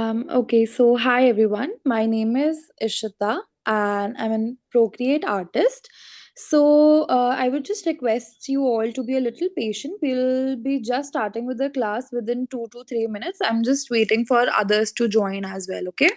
Okay, so hi everyone. My name is Ishita and I'm a Procreate artist. I would just request you all to be a little patient. We'll be just starting with the class within 2 to 3 minutes. I'm just waiting for others to join as well, okay?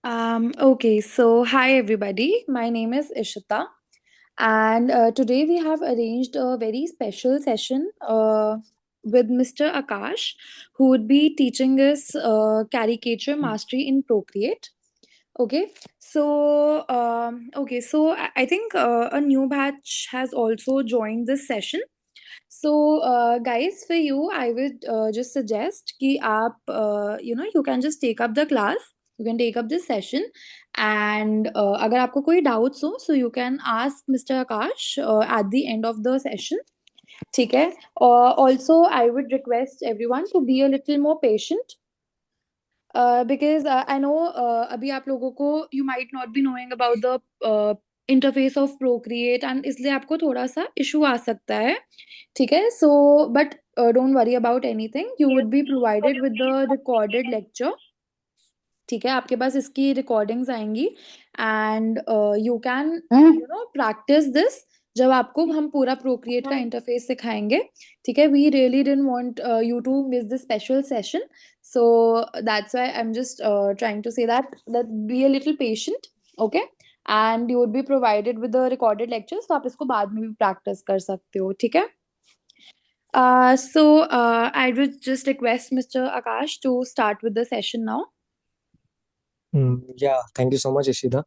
Okay, so hi everybody. My name is Ishita, and today we have arranged a very special session with Mr. Akash, who would be teaching us caricature mastery in Procreate. Okay, I think a new batch has also joined this session. Guys, for you, I would just suggest कि आप you can just take up the class, you can take up this session, and अगर आपको कोई doubts हो, so you can ask Mr. Akash at the end of the session. ठीक है? Also, I would request everyone to be a little more patient. Because I know अभी आप लोगों को you might not be knowing about the interface of Procreate and इसलिए आपको थोड़ा सा issue आ सकता है ठीक है but don't worry about anything you would be provided with the recorded lecture ठीक है आपके पास इसकी रिकॉर्डिंग्स आएंगी and you can practice this जब आपको हम पूरा प्रोक्रिएट का इंटरफेस सिखाएंगे ठीक है we really didn't want you to miss this special session so that's why I am just trying to say that be a little patient okay and you would be provided with the recorded lectures तो आप इसको बाद में भी practice कर सकते हो ठीक है I would just request Mr. Akash to start with the session now. Yeah, thank you so much, Ishida.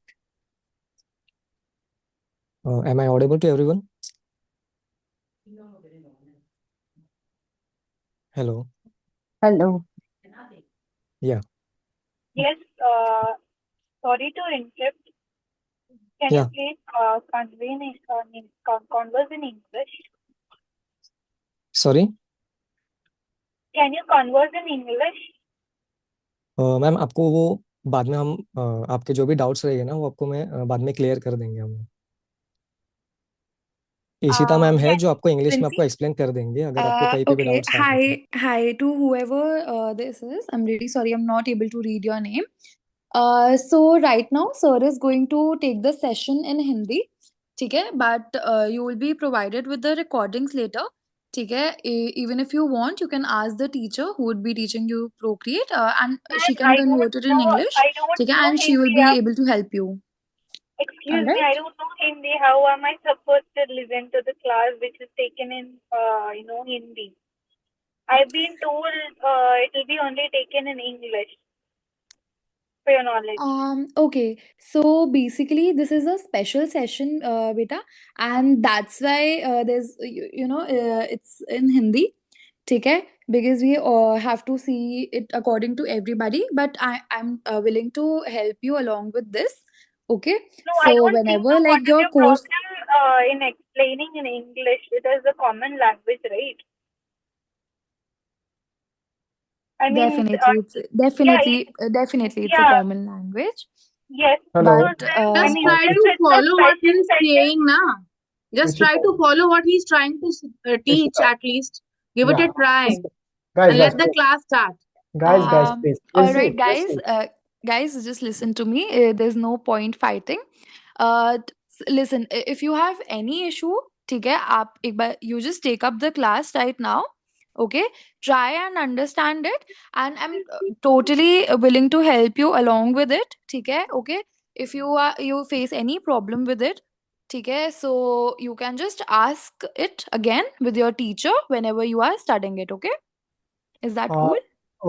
Am I audible to everyone? Hello. Hello. Yeah, Yes, sorry to interrupt. Can yeah. you please converse in English? Sorry, Can you converse in English? Ma'am आपको वो बाद में हम आपके जो भी doubts रहेंगे ना वो आपको मैं बाद में क्लियर कर देंगे हम। इशिता मैम है Can जो आपको इंग्लिश में Princey? आपको एक्सप्लेन कर देंगे अगर आपको कहीं पे भी Okay. डाउट्स आ रहे हैं तो। Hi to whoever this is. I'm really sorry, I'm not able to read your name. So right now, sir is going to take the session in Hindi. ठीक है, but you will be provided with the recordings later. ठीक है, even if you want, you can ask the teacher who would be teaching you Procreate, and she can I don't convert it in know. English. I don't ठीक है, know and she will Hindi. be able to help you. Excuse me, I Alright? don't know Hindi. How am I supposed to listen to the class which is taken in, Hindi? I've been told it will be only taken in English, for your knowledge. Okay. So basically, this is a special session, beta, and that's why it's in Hindi. ठीक है, because we have to see it according to everybody, but I'm willing to help you along with this. Okay, No, I so don't think whenever so. What like is your your course, problem in explaining in English? It is a common language, right? I mean, definitely it's yeah, definitely it's a yeah, common language, yes. Hello. So but then, I Just mean, try since to it's a follow what special he's session, saying now. Just try Ishita, to follow what he's trying to teach Ishita, at least. Give it yeah. a try Guys, and guys, let the please. class start. Guys, please. all Princey, right, Princey. guys, just listen to me. There's no point fighting. Listen, if you have any issue, ठीक है, आप एक बार you just take up the class right now. Okay, try and understand it, and I'm totally willing to help you along with it. ठीक है, okay. If you face any problem with it, ठीक है, so you can just ask it again with your teacher whenever you are studying it. Okay, is that Uh, cool?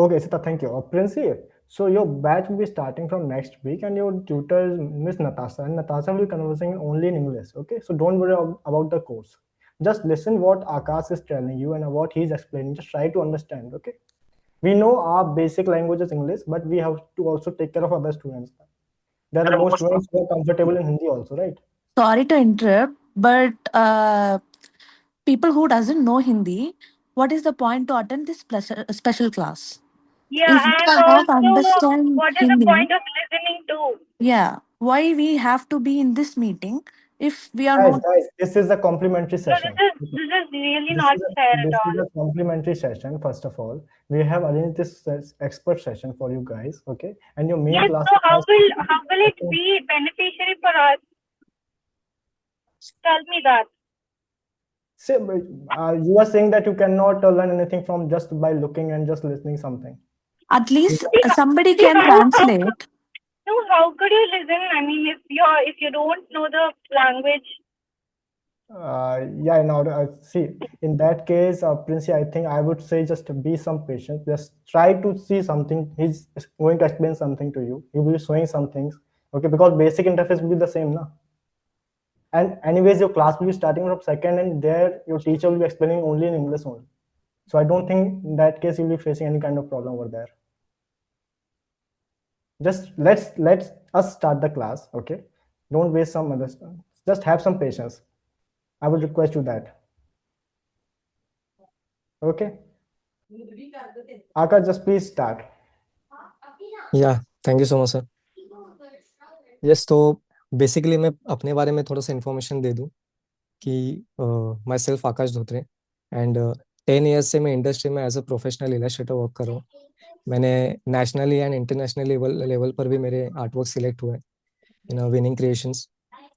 okay, Ishita, thank you. Princey, so your batch will be starting from next week, and your tutor is Miss Natasha, and Natasha will be conversing only in English. Okay, so don't worry about the course. Just listen what Akash is telling you and what he's explaining. Just try to understand. Okay. We know our basic language is English, but we have to also take care of other students. There are more students who are comfortable in Hindi also, right? Sorry to interrupt, but people who doesn't know Hindi, what is the point to attend this special class? yeah, If we and cannot also, understand what is the Hindi, point of listening to? yeah, why we have to be in this meeting if we are Guys, not? this is a complimentary No, session. this is really This not is a fair at this is all. a complimentary session. First of all, we have arranged this expert session for you guys. Okay, and your main Yes, class so how has to will it be beneficiary for us? Tell me that. say, you are saying that you cannot learn anything from just by looking and just listening something. At least See, somebody see can how translate. no, how could you listen? I mean, if you don't know the language, Yeah, now see, in that case, Princey, I think I would say just be some patient. Just try to see something. He's going to explain something to you. He will be showing some things. Okay, because basic interface will be the same, na. And anyways, your class will be starting from second, and there your teacher will be explaining only in English only. So I don't think in that case you'll be facing any kind of problem over there. Just let's us start the class, okay? Don't waste some other stuff. Just have some patience. I would request you that. Okay? Akash, just please start. या thank you so much sir. Yes, तो basically मैं अपने बारे में थोड़ा सा information दे दूं कि myself Akash Dhotre and 10 years से मैं इंडस्ट्री में as a professional illustrator work कर रहा हूँ. मैंने नेशनली एंड इंटरनेशनल लेवल पर भी मेरे आर्ट वर्क सिलेक्ट हुए इन विनिंग क्रिएशंस.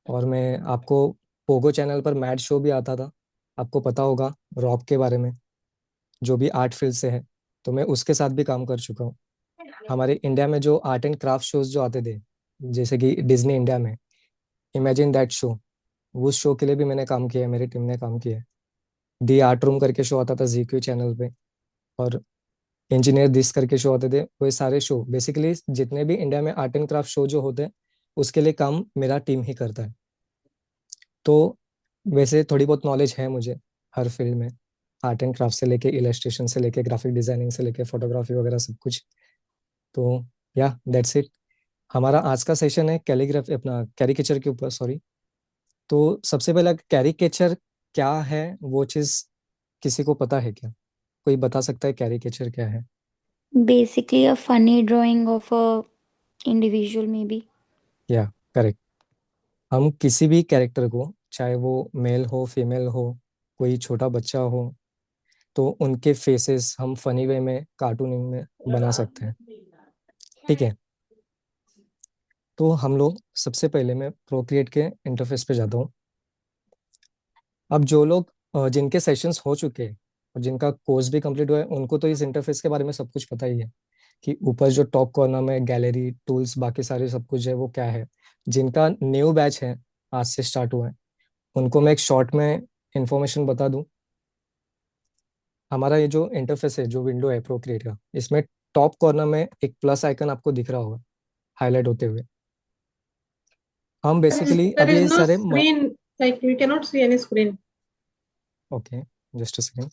और मैं आपको पोगो चैनल पर मैड शो भी आता था, आपको पता होगा रॉक के बारे में, जो भी आर्ट फील्ड से है, तो मैं उसके साथ भी काम कर चुका हूँ. हमारे इंडिया में जो आर्ट एंड क्राफ्ट शोज जो आते थे, जैसे कि डिज्नी इंडिया में इमेजिन दैट शो, उस शो के लिए भी मैंने काम किया है, मेरी टीम ने काम किया है. दी आर्ट रूम करके शो आता था ZQ चैनल पे, और इंजीनियर दिस करके शो आते थे। वो सारे शो बेसिकली जितने भी इंडिया में आर्ट एंड क्राफ्ट शो जो होते हैं उसके लिए काम मेरा टीम ही करता है। तो वैसे थोड़ी बहुत नॉलेज है मुझे हर फील्ड में, आर्ट एंड क्राफ्ट से लेके इलस्ट्रेशन से लेके ग्राफिक डिजाइनिंग से लेके फोटोग्राफी वगैरह सब कुछ। तो या दैट्स इट। हमारा आज का सेशन है कैलीग्राफी, अपना कैरिकेचर के ऊपर, सॉरी। तो सबसे पहला, कैरिकेचर क्या है वो चीज़ किसी को पता है क्या? कोई बता सकता है कैरिकेचर क्या है? Basically, a funny drawing of a individual, maybe. या करेक्ट। हम किसी भी कैरेक्टर को, चाहे वो मेल हो फीमेल हो, कोई छोटा बच्चा हो, तो उनके फेसेस हम फनी वे में कार्टूनिंग में बना सकते हैं। ठीक है, तो हम लोग सबसे पहले मैं प्रोक्रिएट के इंटरफेस पे जाता हूँ। अब जो लोग जिनके सेशंस हो चुके हैं और जिनका कोर्स भी कंप्लीट हुआ है उनको तो इस इंटरफेस के बारे में सब कुछ पता ही है कि ऊपर जो टॉप कॉर्नर में गैलरी टूल्स बाकी सारे सब कुछ है वो क्या है। जिनका न्यू बैच है, आज से स्टार्ट हुआ है, उनको मैं एक शॉर्ट में इंफॉर्मेशन बता दूं। हमारा ये जो इंटरफेस है, जो विंडो है प्रोक्रिएट का, इसमें टॉप कॉर्नर में एक प्लस आइकन आपको दिख रहा होगा हाईलाइट होते हुए। हम बेसिकली There अब is ये no सारे screen, like we cannot see any screen. Okay, just a second.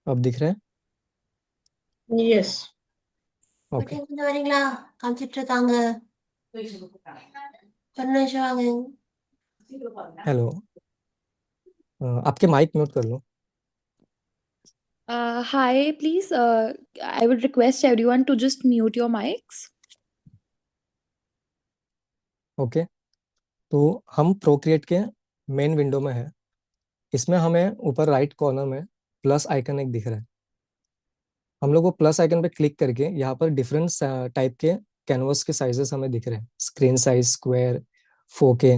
अब दिख रहे हैं? Yes. ओके, கொஞ்சம் வரீங்களா காமிச்சிட்டு இருக்காங்க ஒரு நிமிஷம் வாங்க हेलो। आपके माइक म्यूट कर लो। Hi, please. I would request everyone to just mute your mics. Okay, तो हम प्रोक्रिएट के मेन विंडो में है। इसमें हमें ऊपर राइट कॉर्नर में प्लस आइकन एक दिख रहा है। हम लोग वो प्लस आइकन पे क्लिक करके यहाँ पर डिफरेंट टाइप के कैनवस के साइजेस हमें दिख रहे हैं। Screen size, square, 4K,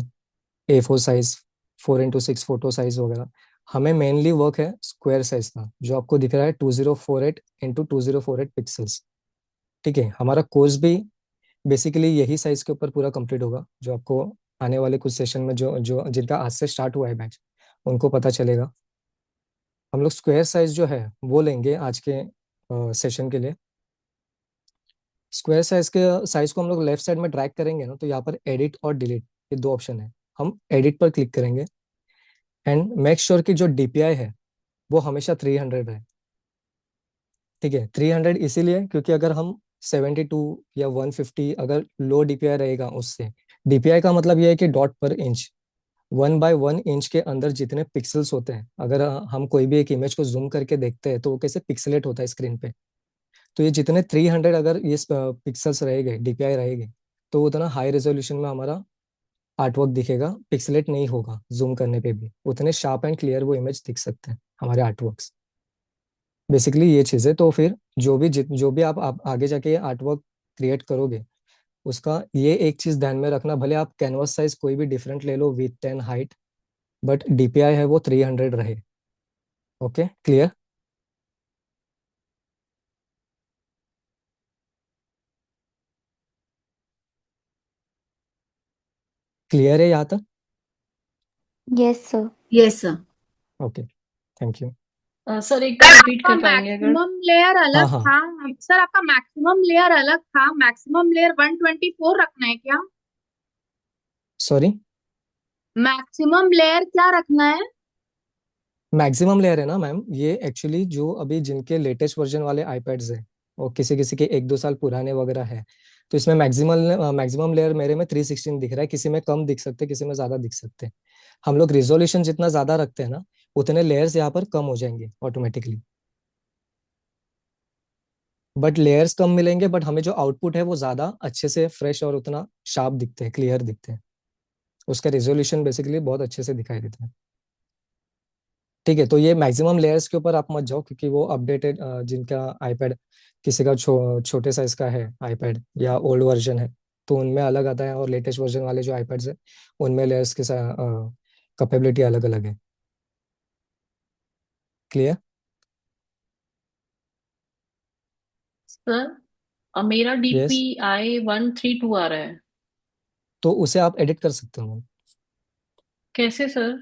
A4 size, 4x6 photo size वगैरह। हमें मेनली वर्क है स्क्वायर साइज का, जो आपको दिख रहा है 2048x2048 पिक्सल्स। ठीक है, हमारा कोर्स भी बेसिकली यही साइज के ऊपर पूरा कंप्लीट होगा, जो आपको आने वाले कुछ सेशन में, जो जो जिनका आज से स्टार्ट हुआ है बैच, उनको पता चलेगा। हम लोग स्क्वायर साइज जो है वो लेंगे आज के सेशन के लिए। स्क्वायर साइज के साइज को हम लोग लेफ्ट साइड में ड्रैग करेंगे ना, तो यहाँ पर एडिट और डिलीट, ये दो ऑप्शन है। हम एडिट पर क्लिक करेंगे एंड मेक श्योर कि जो DPI है वो हमेशा 300 है। ठीक है, 300 इसीलिए क्योंकि अगर हम 72 या 150 अगर लो DPI रहेगा, उससे DPI का मतलब ये है कि डॉट पर इंच, 1/1 इंच के अंदर जितने पिक्सल्स होते हैं, अगर हम कोई भी एक इमेज को जूम करके देखते हैं तो वो कैसे पिक्सलेट होता है स्क्रीन पे। तो ये जितने 300 अगर ये पिक्सल्स रहेंगे, DPI रहेगी, तो उतना हाई रेजोल्यूशन में हमारा आर्टवर्क दिखेगा, पिक्सलेट नहीं होगा। जूम करने पे भी उतने शार्प एंड क्लियर वो इमेज दिख सकते हैं हमारे आर्टवर्क्स। बेसिकली ये चीज़ है। तो फिर जो भी आप आगे जाके आर्टवर्क क्रिएट करोगे, उसका ये एक चीज़ ध्यान में रखना, भले आप कैनवस साइज कोई भी डिफरेंट ले लो, विथ 10 हाइट, बट DPI है वो 300 रहे। Okay, clear? क्लियर है यहाँ तक? Yes, sir. Yes sir okay, thank you. Sir एक बार रिपीट कर पाएंगे अगर मैक्सिमम लेयर हाँ अलग हाँ, था। सर आपका मैक्सिमम लेयर अलग था, मैक्सिमम लेयर 124 रखना है क्या? सॉरी, मैक्सिमम लेयर क्या रखना है? मैक्सिमम लेयर है ना मैम, ये एक्चुअली जो अभी जिनके लेटेस्ट वर्जन वाले आईपैड्स है और किसी किसी के 1-2 साल पुराने वगैरह है, तो इसमें मैक्सिमम लेयर मेरे में 316 दिख रहा है। किसी में कम दिख सकते, किसी में ज्यादा दिख सकते हैं। हम लोग रिजोल्यूशन जितना ज्यादा रखते हैं ना, उतने लेयर्स यहाँ पर कम हो जाएंगे ऑटोमेटिकली। बट लेयर्स कम मिलेंगे, बट हमें जो आउटपुट है वो ज्यादा अच्छे से फ्रेश और उतना शार्प दिखते हैं, क्लियर दिखते हैं। उसका रिजोल्यूशन बेसिकली बहुत अच्छे से दिखाई देता है। ठीक है, तो ये मैक्सिमम लेयर्स के ऊपर आप मत जाओ, क्योंकि वो अपडेटेड, जिनका आईपैड किसी का छोटे साइज का है आईपैड या ओल्ड वर्जन है, तो उनमें अलग आता है, और लेटेस्ट वर्जन वाले जो आईपैड्स है उनमें लेयर्स की कैपेबिलिटी अलग अलग है। क्लियर? सर मेरा यस, DPI 132 आ रहा है। तो उसे आप एडिट कर सकते हो। कैसे सर?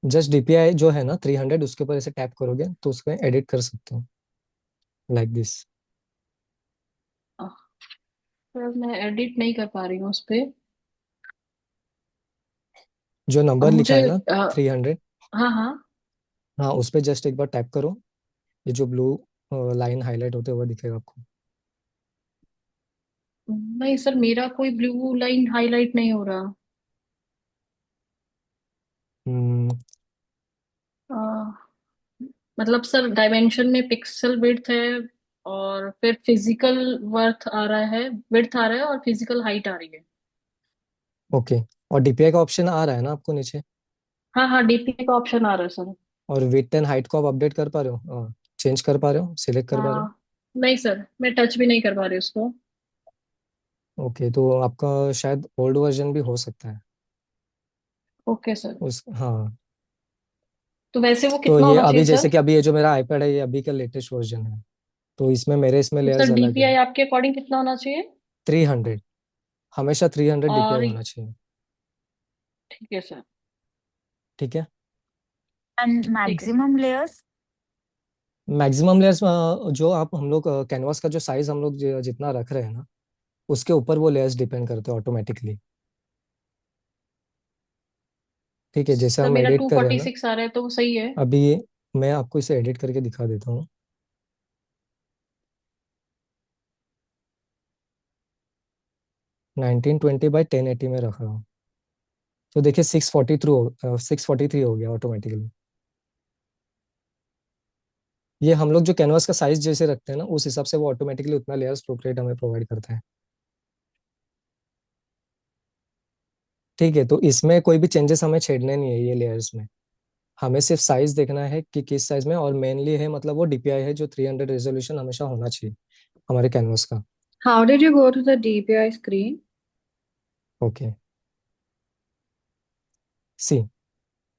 जस्ट DPI जो है ना 300, उसके ऊपर ऐसे टैप करोगे तो उसको एडिट कर सकते हो, लाइक दिस। सर मैं एडिट नहीं कर पा रही हूँ उस पे। जो अब नंबर लिखा मुझे है ना 300, हाँ हाँ। हाँ उस पर जस्ट एक बार टैप करो, ये जो ब्लू लाइन हाईलाइट होते हुए दिखेगा आपको। नहीं सर, मेरा कोई ब्लू लाइन हाईलाइट नहीं हो रहा। हम्म, अ, मतलब सर डायमेंशन में पिक्सल विड्थ है, और फिर फिजिकल वर्थ आ रहा है, विड्थ आ रहा है, और फिजिकल हाइट आ रही है। ओके। और DPI का ऑप्शन आ रहा है ना आपको नीचे, हाँ हाँ, DPI का ऑप्शन आ रहा है सर। और विड्थ एंड हाइट को आप अपडेट कर पा रहे हो, चेंज कर पा रहे हो, सिलेक्ट कर पा रहे नहीं सर, मैं टच भी नहीं कर पा रही उसको। हो। ओके, तो आपका शायद ओल्ड वर्जन भी हो सकता है ओके सर। उस, हाँ। तो वैसे वो तो कितना ये होना अभी चाहिए जैसे सर? कि अभी ये जो मेरा आईपैड है, ये अभी का लेटेस्ट वर्जन है, तो इसमें मेरे इसमें तो सर लेयर्स अलग है। DPI आपके अकॉर्डिंग कितना होना चाहिए? 300, हमेशा 300 DPI और होना चाहिए। ठीक है सर। ठीक है। And ठीक है। maximum layers? मैक्सिमम लेयर्स जो आप हम लोग कैनवास का जो साइज हम लोग जितना रख रहे हैं ना, उसके ऊपर वो लेयर्स डिपेंड करते हैं ऑटोमेटिकली। ठीक है, जैसे सर हम मेरा एडिट कर रहे हैं ना, 246 आ रहा है, तो वो सही है। अभी मैं आपको इसे एडिट करके दिखा देता हूँ। 1920 by 1080 में रख रहा हूँ, तो देखिए 643 हो गया ऑटोमेटिकली। ये हम लोग जो कैनवास का साइज जैसे रखते हैं ना, उस हिसाब से वो ऑटोमेटिकली उतना लेयर स्ट्रोक रेट हमें प्रोवाइड करता है। ठीक है, तो इसमें कोई भी चेंजेस हमें छेड़ने नहीं है ये लेयर्स में। हमें सिर्फ साइज देखना है कि किस साइज में, और मेनली है मतलब वो DPI है जो 300 रेजोल्यूशन हमेशा होना चाहिए हमारे कैनवास का। How did you go to the DPI screen? Okay, see,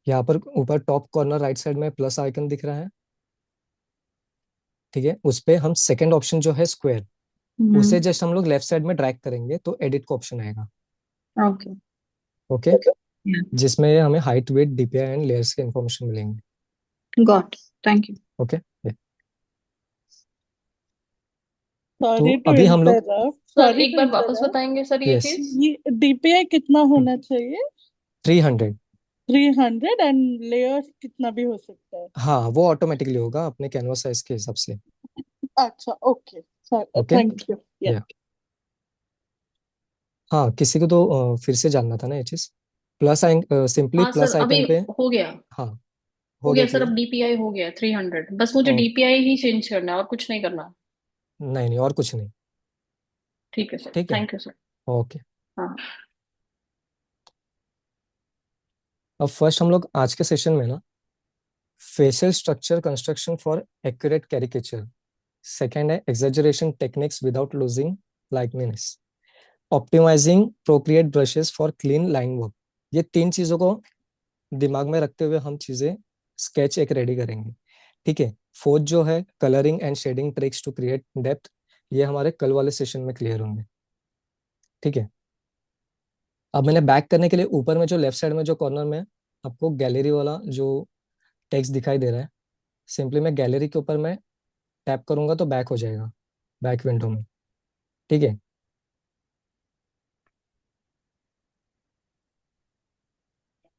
यहाँ पर ऊपर टॉप कॉर्नर राइट साइड में प्लस आइकन दिख रहा है। ठीक है, उस पे हम सेकंड ऑप्शन जो है स्क्वायर, उसे जस्ट हम लोग लेफ्ट साइड में ड्रैग करेंगे तो एडिट का ऑप्शन आएगा। Okay. Okay, Yeah. जिसमें हमें height, weight, DPI and layers के इन्फॉर्मेशन मिलेंगे। Got it. Thank you. Okay, तो सॉरी टू अभी हम लोग, इंटरप्ट सर सॉरी एक टू बार वापस इंटरप्ट बताएंगे सर ये यस, चीज? ये DPI कितना होना चाहिए? 300। 300 एंड लेयर्स कितना भी हो सकता है? हाँ, वो ऑटोमेटिकली होगा अपने कैनवास साइज के हिसाब से। अच्छा, ओके, ओके, थैंक यू। या हाँ, किसी को तो फिर से जानना था ना ये चीज। प्लस सिंपली हाँ सर, प्लस अभी आइकन पे। हो गया। हाँ, हो हो गया गया सर, क्लियर। अब DPI हो गया 300, बस मुझे और DPI ही चेंज करना है और कुछ नहीं करना। नहीं नहीं, और कुछ नहीं। ठीक है सर, ठीक है, थैंक यू सर। ओके। हाँ। अब फर्स्ट हम लोग आज के सेशन में ना, facial structure construction for accurate caricature, second है exaggeration techniques without losing likeness, optimizing Procreate brushes for clean line work. ये तीन चीजों को दिमाग में रखते हुए हम चीजें स्केच एक रेडी करेंगे। ठीक है, फोर्थ जो है colouring and shading tricks to create depth, ये हमारे कल वाले सेशन में क्लियर होंगे। ठीक है, अब मैंने बैक करने के लिए ऊपर में जो लेफ्ट साइड में जो कॉर्नर में आपको गैलरी वाला जो टेक्स्ट दिखाई दे रहा है, सिंपली मैं गैलरी के ऊपर मैं टैप करूंगा तो बैक हो जाएगा, बैक विंडो में। ठीक है,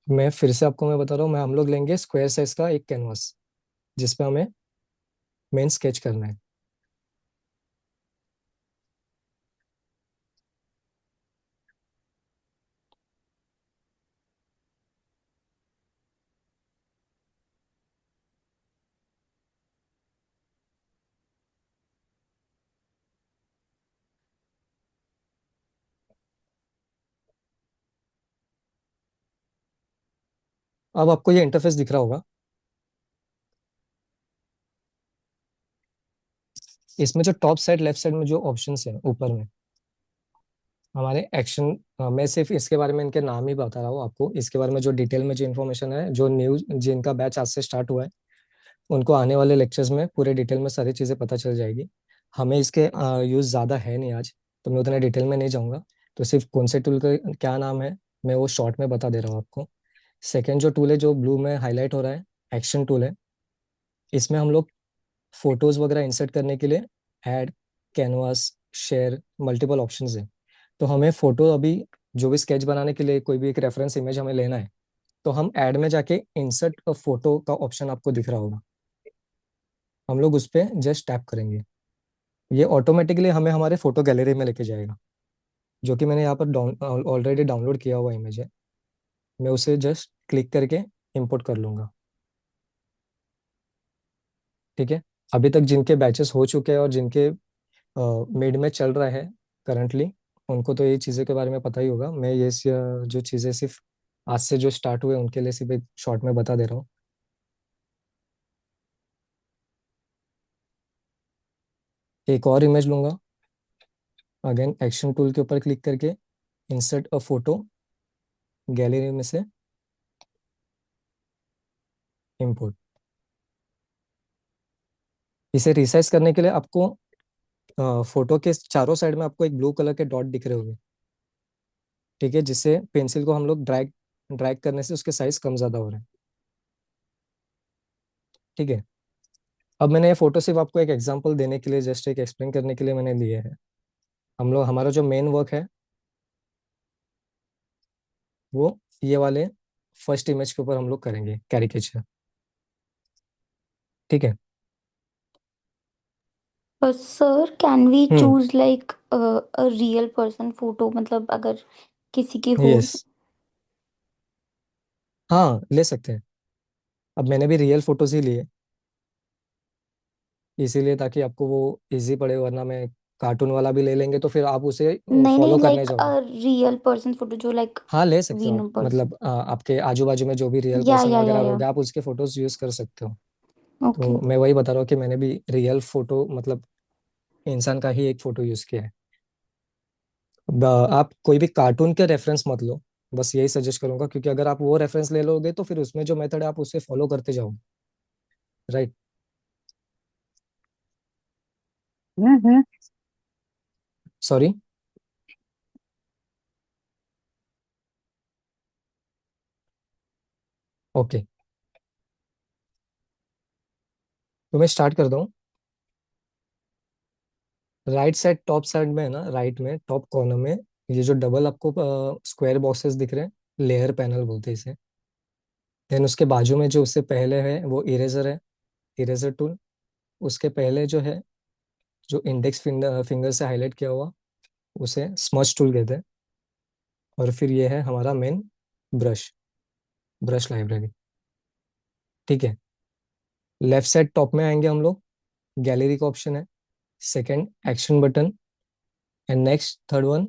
मैं फिर से आपको मैं बता रहा हूँ, मैं हम लोग लेंगे स्क्वायर साइज का एक कैनवास जिसपे हमें मेन स्केच करना है। अब आपको ये इंटरफेस दिख रहा होगा, इसमें जो टॉप साइड लेफ्ट साइड में जो ऑप्शंस है ऊपर में हमारे एक्शन, मैं सिर्फ इसके बारे में इनके नाम ही बता रहा हूँ आपको, इसके बारे में जो डिटेल में जो इन्फॉर्मेशन है, जो न्यूज जिनका बैच आज से स्टार्ट हुआ है, उनको आने वाले लेक्चर्स में पूरे डिटेल में सारी चीजें पता चल जाएगी। हमें इसके यूज़ ज़्यादा है नहीं आज, तो मैं उतना डिटेल में नहीं जाऊँगा। तो सिर्फ कौन से टूल का क्या नाम है मैं वो शॉर्ट में बता दे रहा हूँ आपको। सेकेंड जो टूल है जो ब्लू में हाईलाइट हो रहा है, एक्शन टूल है। इसमें हम लोग फोटोज़ वगैरह इंसर्ट करने के लिए add, canvas, share, multiple options है। तो हमें फ़ोटो अभी जो भी स्केच बनाने के लिए कोई भी एक रेफरेंस इमेज हमें लेना है, तो हम ऐड में जाके इंसर्ट अ फोटो का ऑप्शन आपको दिख रहा होगा, हम लोग उस पर जस्ट टैप करेंगे। ये ऑटोमेटिकली हमें हमारे फोटो गैलरी में लेके जाएगा, जो कि मैंने यहाँ पर ऑलरेडी डाउनलोड किया हुआ इमेज है। मैं उसे जस्ट क्लिक करके इंपोर्ट कर लूँगा। ठीक है, अभी तक जिनके बैचेस हो चुके हैं और जिनके मिड में चल रहा है करंटली, उनको तो ये चीज़ें के बारे में पता ही होगा। मैं ये जो चीज़ें सिर्फ आज से जो स्टार्ट हुए उनके लिए सिर्फ एक शॉर्ट में बता दे रहा हूँ। एक और इमेज लूंगा, अगेन एक्शन टूल के ऊपर क्लिक करके इंसर्ट अ फोटो, गैलरी में से इंपोर्ट। इसे रिसाइज करने के लिए आपको फोटो के चारों साइड में आपको एक ब्लू कलर के डॉट दिख रहे होंगे। ठीक है, जिससे पेंसिल को हम लोग ड्रैग ड्रैग करने से उसके साइज कम ज़्यादा हो रहे हैं। ठीक है, अब मैंने ये फोटो सिर्फ आपको एक एग्जांपल देने के लिए, जस्ट एक एक्सप्लेन करने के लिए मैंने लिए है। हम लोग हमारा जो मेन वर्क है वो ये वाले फर्स्ट इमेज के ऊपर हम लोग करेंगे कैरिकेचर। ठीक है। Sir can we choose like a real person photo, मतलब अगर किसी की हो। यस, हाँ ले सकते हैं। अब मैंने भी रियल फोटोज ही लिए इसीलिए, ताकि आपको वो इजी पड़े, वरना मैं कार्टून वाला भी ले लेंगे तो फिर आप उसे नहीं फॉलो नहीं, करने लाइक जाओगे। रियल पर्सन फोटो जो लाइक हाँ ले सकते वी हो नो आप, पर्सन। मतलब आपके आजू बाजू में जो भी रियल या पर्सन या या वगैरह या रहोगे आप उसके फोटोज यूज कर सकते हो। ओके। तो मैं वही बता रहा हूँ कि मैंने भी रियल फोटो, मतलब इंसान का ही एक फोटो यूज किया है। आप कोई भी कार्टून के रेफरेंस मत लो, बस यही सजेस्ट करूंगा, क्योंकि अगर आप वो रेफरेंस ले लोगे तो फिर उसमें जो मेथड है आप उससे फॉलो करते जाओगे, राइट। सॉरी, ओके, तो मैं स्टार्ट कर दूँ। राइट साइड टॉप साइड में है ना, राइट में टॉप कॉर्नर में ये जो डबल आपको स्क्वायर बॉक्सेस दिख रहे हैं, लेयर पैनल बोलते हैं इसे। देन उसके बाजू में जो उससे पहले है वो इरेजर है, इरेजर टूल। उसके पहले जो है, जो इंडेक्स फिंगर से हाईलाइट किया हुआ, उसे स्मच टूल कहते हैं। और फिर ये है हमारा मेन ब्रश, ब्रश लाइब्रेरी। ठीक है, लेफ्ट साइड टॉप में आएंगे हम लोग, गैलरी का ऑप्शन है, second action button, and next third one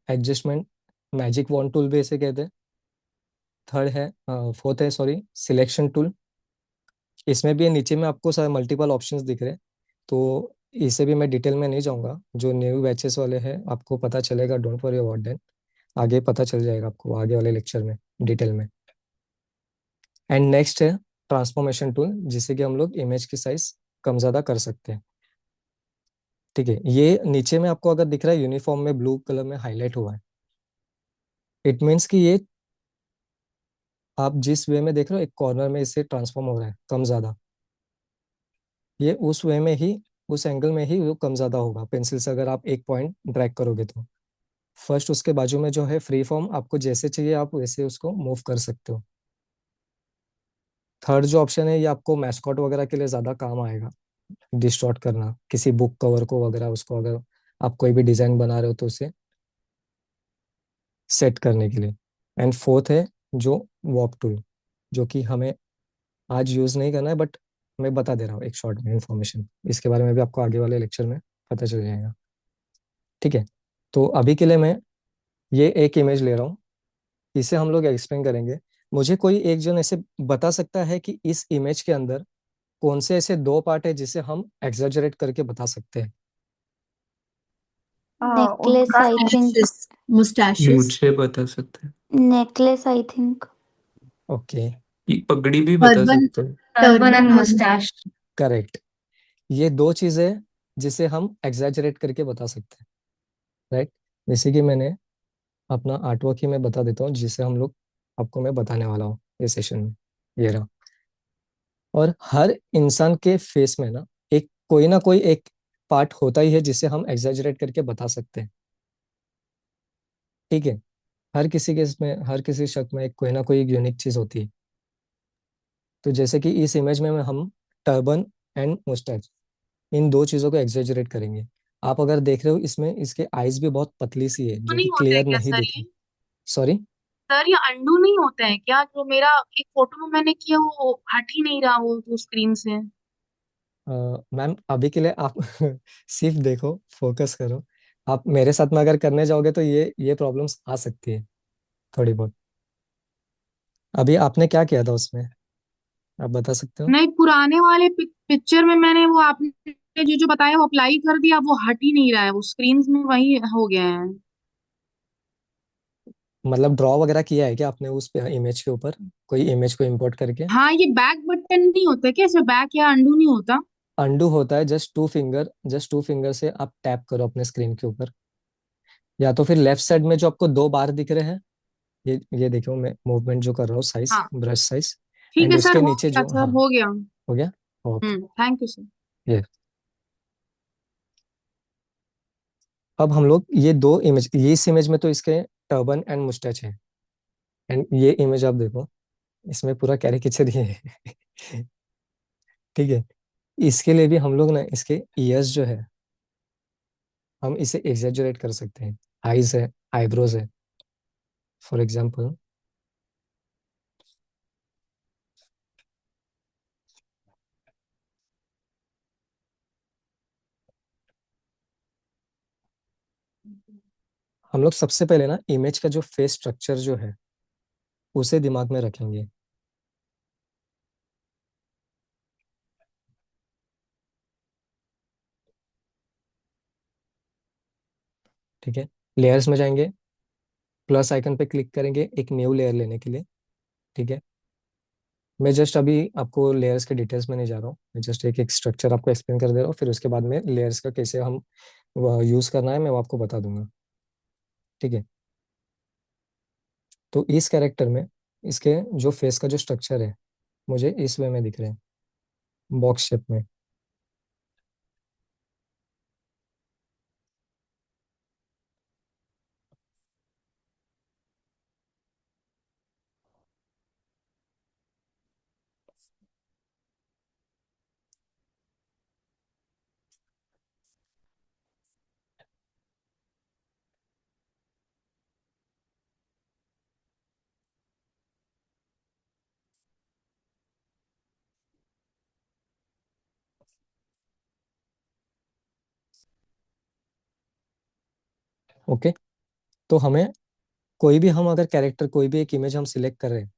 adjustment, magic wand tool भी इसे कहते हैं। थर्ड है, फोर्थ है सॉरी, सिलेक्शन टूल। इसमें भी नीचे में आपको सारे मल्टीपल ऑप्शंस दिख रहे हैं, तो इसे भी मैं डिटेल में नहीं जाऊंगा। जो न्यू बैचेस वाले हैं आपको पता चलेगा, डोंट वरी अबाउट दैट, आगे पता चल जाएगा आपको आगे वाले लेक्चर में डिटेल में। एंड नेक्स्ट है ट्रांसफॉर्मेशन टूल, जिससे कि हम लोग इमेज की साइज कम ज़्यादा कर सकते हैं। ठीक है, ये नीचे में आपको अगर दिख रहा है यूनिफॉर्म में ब्लू कलर में हाईलाइट हुआ है, इट मीन्स कि ये आप जिस वे में देख रहे हो एक कॉर्नर में इससे ट्रांसफॉर्म हो रहा है कम ज़्यादा, ये उस वे में ही, उस एंगल में ही वो कम ज़्यादा होगा पेंसिल से, अगर आप एक पॉइंट ड्रैग करोगे तो। फर्स्ट उसके बाजू में जो है फ्री फॉर्म, आपको जैसे चाहिए आप वैसे उसको मूव कर सकते हो। थर्ड जो ऑप्शन है ये आपको मैस्कॉट वगैरह के लिए ज़्यादा काम आएगा, डिस्टॉर्ट करना किसी बुक कवर को वगैरह, उसको अगर आप कोई भी डिज़ाइन बना रहे हो तो उसे सेट करने के लिए। एंड फोर्थ है जो वॉक टूल, जो कि हमें आज यूज़ नहीं करना है, बट मैं बता दे रहा हूँ एक शॉर्ट में इन्फॉर्मेशन, इसके बारे में भी आपको आगे वाले लेक्चर में पता चल जाएगा। ठीक है, तो अभी के लिए मैं ये एक इमेज ले रहा हूँ, इसे हम लोग एक्सप्लेन करेंगे। मुझे कोई एक जन ऐसे बता सकता है कि इस इमेज के अंदर कौन से ऐसे दो पार्ट है जिसे हम एग्जैजरेट करके बता सकते हैं? Necklace I think. मुस्टैशेस मुझे बता सकते हैं। Necklace I think. ओके, ये पगड़ी भी बता टर्बन सकते हैं। Turban and moustache. करेक्ट। ये दो चीजें जिसे हम एग्जैजरेट करके बता सकते हैं, राइट। जैसे कि मैंने अपना आर्टवर्क ही मैं बता देता हूँ, जिसे हम लोग आपको मैं बताने वाला हूँ ये सेशन में। ये रहा। और हर इंसान के फेस में ना एक कोई ना कोई एक पार्ट होता ही है जिसे हम एग्जैजरेट करके बता सकते हैं, ठीक है। हर किसी के इसमें, हर किसी शख्स में एक कोई ना कोई एक यूनिक चीज होती है। तो जैसे कि इस इमेज में हम टर्बन एंड मुस्टैच, इन दो चीजों को एग्जैजरेट करेंगे। आप अगर देख रहे हो इसमें इसके आईज भी बहुत पतली सी है, तो जो कि नहीं होते हैं क्लियर क्या नहीं सर दिख ये? रही। सॉरी। सर ये अंडू नहीं होता है क्या? जो मेरा एक फोटो में मैंने किया वो हट ही नहीं रहा वो स्क्रीन से। मैम अभी के लिए आप सिर्फ देखो, फोकस करो। आप मेरे साथ में अगर करने जाओगे तो ये प्रॉब्लम्स आ सकती है थोड़ी बहुत। अभी आपने क्या किया था उसमें, आप बता सकते हो? नहीं, पुराने वाले पिक्चर में मैंने वो आपने जो बताया वो अप्लाई कर दिया, वो हट ही नहीं रहा है, वो स्क्रीन में वही हो गया है। मतलब ड्रॉ वगैरह किया है क्या आपने उस पे इमेज के ऊपर, कोई इमेज को इंपोर्ट करके? हाँ, ये बैक बटन नहीं होता क्या? इसमें बैक या अंडू नहीं होता? अंडू होता है, जस्ट टू फिंगर से आप टैप करो अपने स्क्रीन के ऊपर, या तो फिर लेफ्ट साइड में जो आपको दो बार दिख रहे हैं, ये देखो मैं मूवमेंट जो कर रहा हूँ, साइज, हाँ ब्रश साइज। ठीक एंड है सर, उसके हो नीचे गया जो, सर, हाँ, हो गया। हो गया। ओके। Thank you sir. ये अब हम लोग ये दो इमेज, ये इस इमेज में तो इसके टर्बन एंड मुस्टैच है, एंड ये इमेज आप देखो, इसमें पूरा कैरिकेचर ही है। ठीक है। इसके लिए भी हम लोग ना इसके ईयर्स जो है, हम इसे एग्जेजरेट कर सकते हैं। आईज है, आईब्रोज है, फॉर एग्जाम्पल। हम लोग सबसे पहले ना इमेज का जो फेस स्ट्रक्चर जो है उसे दिमाग में रखेंगे। ठीक है। लेयर्स में जाएंगे, प्लस आइकन पे क्लिक करेंगे एक न्यू लेयर लेने के लिए। ठीक है। मैं जस्ट अभी आपको लेयर्स के डिटेल्स में नहीं जा रहा हूँ, मैं जस्ट एक एक स्ट्रक्चर आपको एक्सप्लेन कर दे रहा हूँ, फिर उसके बाद में लेयर्स का कैसे हम यूज करना है मैं वो आपको बता दूंगा। ठीक है। तो इस कैरेक्टर में इसके जो फेस का जो स्ट्रक्चर है मुझे इस वे में दिख रहे हैं, बॉक्स शेप में। ओके। तो हमें कोई भी, हम अगर कैरेक्टर कोई भी एक इमेज हम सिलेक्ट कर रहे हैं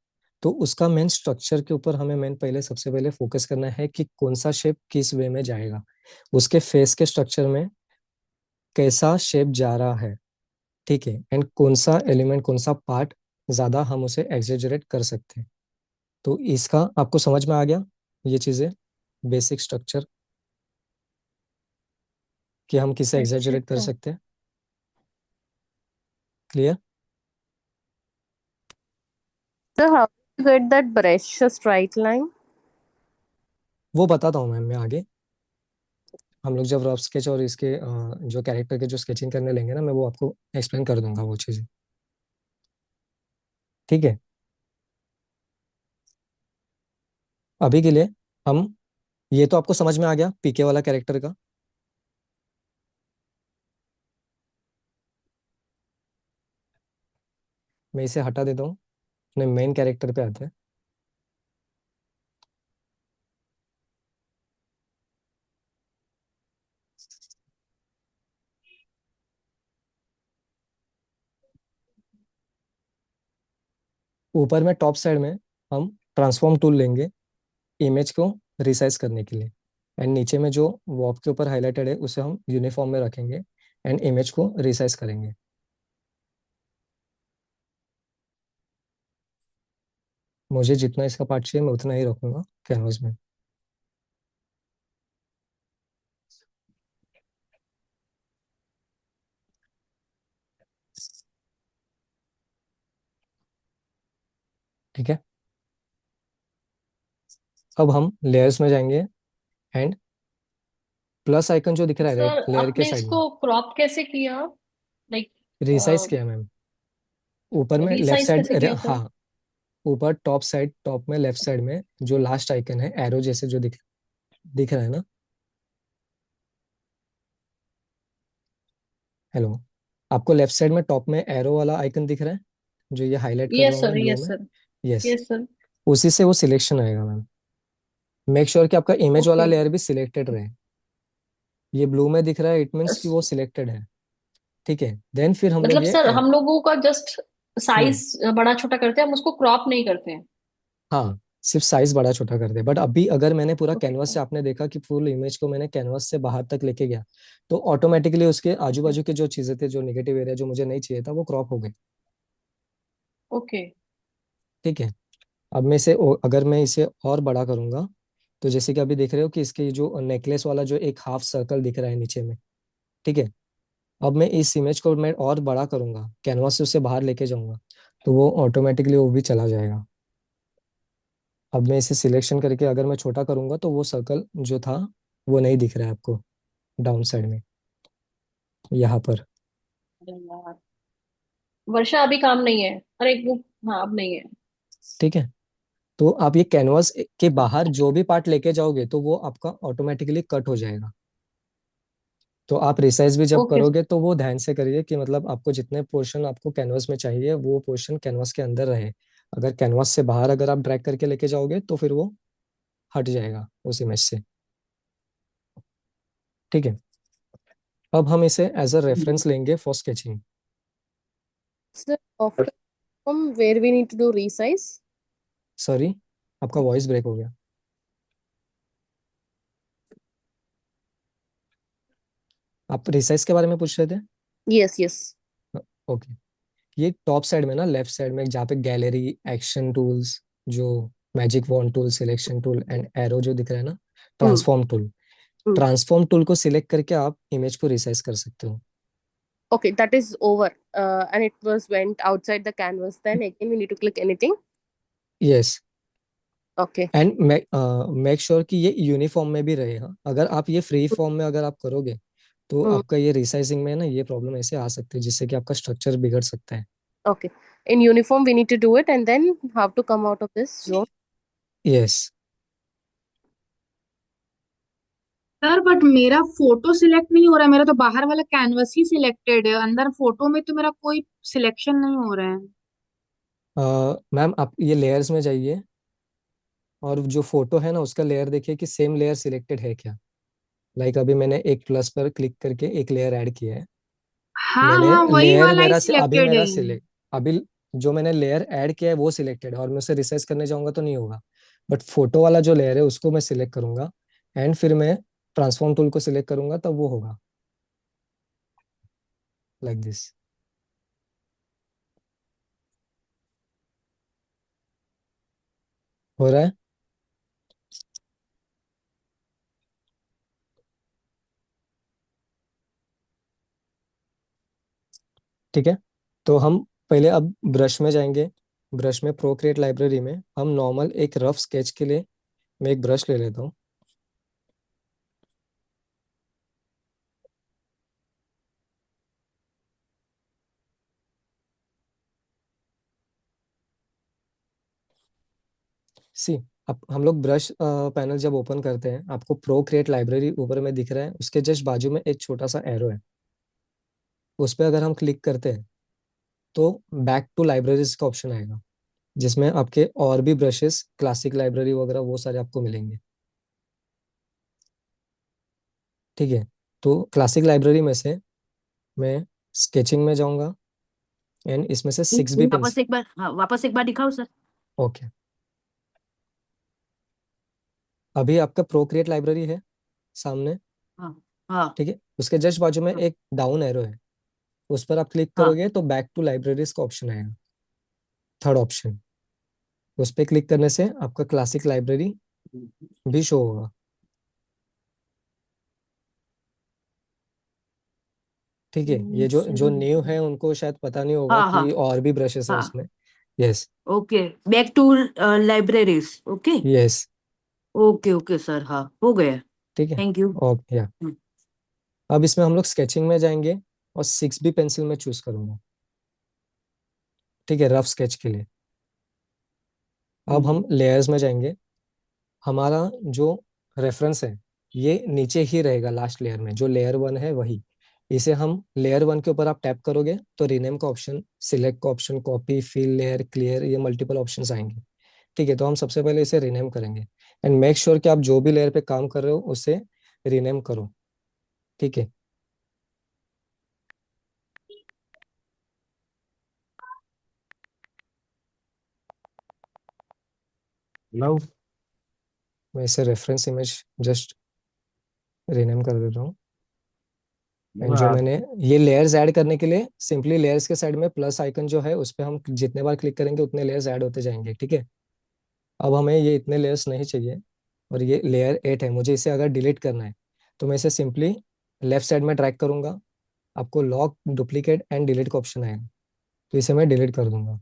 तो उसका मेन स्ट्रक्चर के ऊपर हमें मेन पहले सबसे पहले फोकस करना है कि कौन सा शेप किस वे में जाएगा, उसके फेस के स्ट्रक्चर में कैसा शेप जा रहा है। ठीक है। एंड कौन सा एलिमेंट, कौन सा पार्ट ज्यादा हम उसे एग्जेजरेट कर सकते हैं। तो इसका आपको समझ में आ गया ये चीजें, बेसिक स्ट्रक्चर, कि हम किसे अच्छे एग्जेजरेट कर से। सकते हैं। Clear? So how do you get that brush straight line? वो बताता हूँ मैम मैं आगे। हम लोग जब रफ स्केच और इसके जो कैरेक्टर के जो स्केचिंग करने लेंगे ना, मैं वो आपको एक्सप्लेन कर दूंगा वो चीज़ें। ठीक है। अभी के लिए हम, ये तो आपको समझ में आ गया पीके वाला कैरेक्टर का। मैं इसे हटा देता हूँ, अपने मेन कैरेक्टर पे आते हैं। ऊपर में टॉप साइड में हम ट्रांसफॉर्म टूल लेंगे इमेज को रिसाइज करने के लिए, एंड नीचे में जो वॉप के ऊपर हाईलाइटेड है उसे हम यूनिफॉर्म में रखेंगे एंड इमेज को रिसाइज करेंगे। मुझे जितना इसका पार्ट चाहिए मैं उतना ही रखूंगा कैनवस में। ठीक है, अब हम लेयर्स में जाएंगे एंड प्लस आइकन जो दिख रहा है सर लेयर के आपने साइड में, इसको क्रॉप कैसे किया? लाइक रिसाइज किया मैम। ऊपर में लेफ्ट रिसाइज साइड, कैसे किया सर? हाँ, ऊपर टॉप साइड, टॉप में लेफ्ट साइड में जो लास्ट आइकन है एरो जैसे जो दिख दिख रहा है ना, हेलो, आपको लेफ्ट साइड में टॉप में एरो वाला आइकन दिख रहा है जो ये हाईलाइट कर रहा यस हूँ सर, मैं ब्लू यस में? Sir, yes, yes sir. उसी से वो सिलेक्शन आएगा मैम। मेक श्योर कि आपका इमेज वाला ओके, लेयर भी सिलेक्टेड रहे। ये ब्लू में दिख रहा है, इट मीन्स कि वो सिलेक्टेड है। ठीक है, देन फिर हम लोग मतलब ये सर हम लोगों का जस्ट हम्म, साइज बड़ा छोटा करते हैं, हम उसको क्रॉप नहीं करते हैं। हाँ, सिर्फ साइज बड़ा छोटा कर दे। बट अभी अगर मैंने पूरा कैनवास ओके, से, आपने देखा कि फुल इमेज को मैंने कैनवास से बाहर तक लेके गया, तो ऑटोमेटिकली उसके आजू बाजू के जो चीजें थे, जो नेगेटिव एरिया जो मुझे नहीं चाहिए था, वो क्रॉप हो गए। ओके। ठीक है, अब मैं इसे अगर मैं इसे और बड़ा करूंगा, तो जैसे कि अभी देख रहे हो कि इसके जो नेकलेस वाला जो एक हाफ सर्कल दिख रहा है नीचे में, ठीक है, अब मैं इस इमेज को मैं और बड़ा करूंगा, कैनवास से उसे बाहर लेके जाऊंगा, तो वो ऑटोमेटिकली वो भी चला जाएगा। अब मैं इसे सिलेक्शन करके अगर मैं छोटा करूंगा, तो वो सर्कल जो था वो नहीं दिख रहा है आपको डाउन साइड में, यहाँ पर। अरे यार, वर्षा अभी काम नहीं है। अरे वो, हाँ अब नहीं है। ठीक है, तो आप ये कैनवास के बाहर जो भी पार्ट लेके जाओगे, तो वो आपका ऑटोमेटिकली कट हो जाएगा। तो आप रिसाइज भी जब ओके, करोगे, तो वो ध्यान से करिए कि मतलब आपको जितने पोर्शन आपको कैनवास में चाहिए, वो पोर्शन कैनवास के अंदर रहे। अगर कैनवास से बाहर अगर आप ड्रैग करके लेके जाओगे, तो फिर वो हट जाएगा उस इमेज से। ठीक है, अब हम इसे एज अ रेफरेंस लेंगे for sketching. Sir, after where we need to do resize? Sorry, आपका वॉइस ब्रेक हो गया। आप रिसाइज के बारे में पूछ रहे थे? Yes, yes. ओके, ये टॉप साइड में ना, लेफ्ट साइड में जहाँ पे गैलरी, एक्शन टूल्स, जो magic wand tool, selection tool and arrow जो दिख रहा है ना, Hmm. Transform tool, Hmm. Transform tool को सिलेक्ट करके आप इमेज को रिसाइज कर सकते हो। Okay, that is over. And it was went outside the canvas. Then again, we need to click anything. Yes, Okay. And make sure कि ये uniform में भी रहे। हाँ, अगर आप ये फ्री फॉर्म में अगर आप करोगे, तो Hmm. आपका ये रिसाइजिंग में ना ये प्रॉब्लम ऐसे आ सकती है, जिससे कि आपका स्ट्रक्चर बिगड़ सकता है। Okay. In uniform, we need to do it, and then how to come out of this zone. Yes, sir but मेरा फोटो सिलेक्ट नहीं हो रहा है, मेरा तो बाहर वाला कैनवस ही सिलेक्टेड है, अंदर फोटो में तो मेरा कोई सिलेक्शन नहीं हो रहा है। मैम आप ये लेयर्स में जाइए, और जो फोटो है ना उसका लेयर देखिए कि सेम लेयर सिलेक्टेड है क्या। लाइक अभी मैंने एक प्लस पर क्लिक करके एक लेयर ऐड किया है। हाँ मैंने हाँ, वही लेयर वाला ही मेरा से अभी सिलेक्टेड है। मेरा सिलेक्ट, अभी जो मैंने लेयर ऐड किया है वो सिलेक्टेड है, और मैं उसे रिसाइज करने जाऊंगा तो नहीं होगा। बट फोटो वाला जो लेयर है उसको मैं सिलेक्ट करूंगा, एंड फिर मैं ट्रांसफॉर्म टूल को सिलेक्ट करूंगा, तब वो होगा लाइक दिस। हो रहा है? ठीक है, तो हम पहले अब ब्रश में जाएंगे। ब्रश में प्रोक्रिएट लाइब्रेरी में हम नॉर्मल एक रफ स्केच के लिए मैं एक ब्रश ले लेता हूँ। सी, अब हम लोग ब्रश पैनल जब ओपन करते हैं, आपको प्रो क्रिएट लाइब्रेरी ऊपर में दिख रहा है, उसके जस्ट बाजू में एक छोटा सा एरो है। उस पर अगर हम क्लिक करते हैं, तो बैक टू लाइब्रेरीज का ऑप्शन आएगा, जिसमें आपके और भी ब्रशेस, क्लासिक लाइब्रेरी वगैरह वो सारे आपको मिलेंगे। ठीक है, तो क्लासिक लाइब्रेरी में से मैं स्केचिंग में जाऊंगा, एंड इसमें से 6B पेंसिल। वापस एक बार, हाँ, वापस एक बार दिखाओ सर। ओके, अभी आपका प्रो क्रिएट लाइब्रेरी है सामने। हाँ हाँ ठीक है, उसके जस्ट बाजू में एक डाउन एरो है, उस पर आप क्लिक हाँ। करोगे तो बैक टू लाइब्रेरीज का ऑप्शन आएगा, थर्ड ऑप्शन। उस पर क्लिक करने से आपका क्लासिक लाइब्रेरी भी शो होगा। ठीक है, ये जो जो न्यू है उनको शायद पता नहीं होगा हाँ हाँ कि और भी ब्रशेस है हाँ उसमें। Yes okay, back to libraries. Okay yes okay okay sir, हाँ हो गया। ठीक है। Thank you. ओके या अब इसमें हम लोग स्केचिंग में जाएंगे और 6B पेंसिल में चूज करूंगा, ठीक है, रफ स्केच के लिए। अब हम लेयर्स में जाएंगे। हमारा जो रेफरेंस है ये नीचे ही रहेगा, लास्ट लेयर में जो लेयर 1 है वही। इसे हम लेयर 1 के ऊपर आप टैप करोगे तो रीनेम का ऑप्शन, सिलेक्ट का option, copy, fill layer, clear, ये मल्टीपल ऑप्शंस आएंगे। ठीक है, तो हम सबसे पहले इसे रीनेम करेंगे एंड मेक श्योर कि आप जो भी लेयर पे काम कर रहे हो उसे रीनेम करो। ठीक है, हेलो मैं इसे रेफरेंस इमेज जस्ट रीनेम कर देता हूँ। एंड जो मैंने ये लेयर्स ऐड करने के लिए सिंपली लेयर्स के साइड में प्लस आइकन जो है उस पर हम जितने बार क्लिक करेंगे उतने लेयर्स ऐड होते जाएंगे। ठीक है, अब हमें ये इतने लेयर्स नहीं चाहिए और ये लेयर 8 है, मुझे इसे अगर डिलीट करना है तो मैं इसे सिंपली लेफ्ट साइड में ड्रैग करूंगा, आपको लॉक, डुप्लीकेट एंड डिलीट का ऑप्शन आएगा, तो इसे मैं डिलीट कर दूंगा।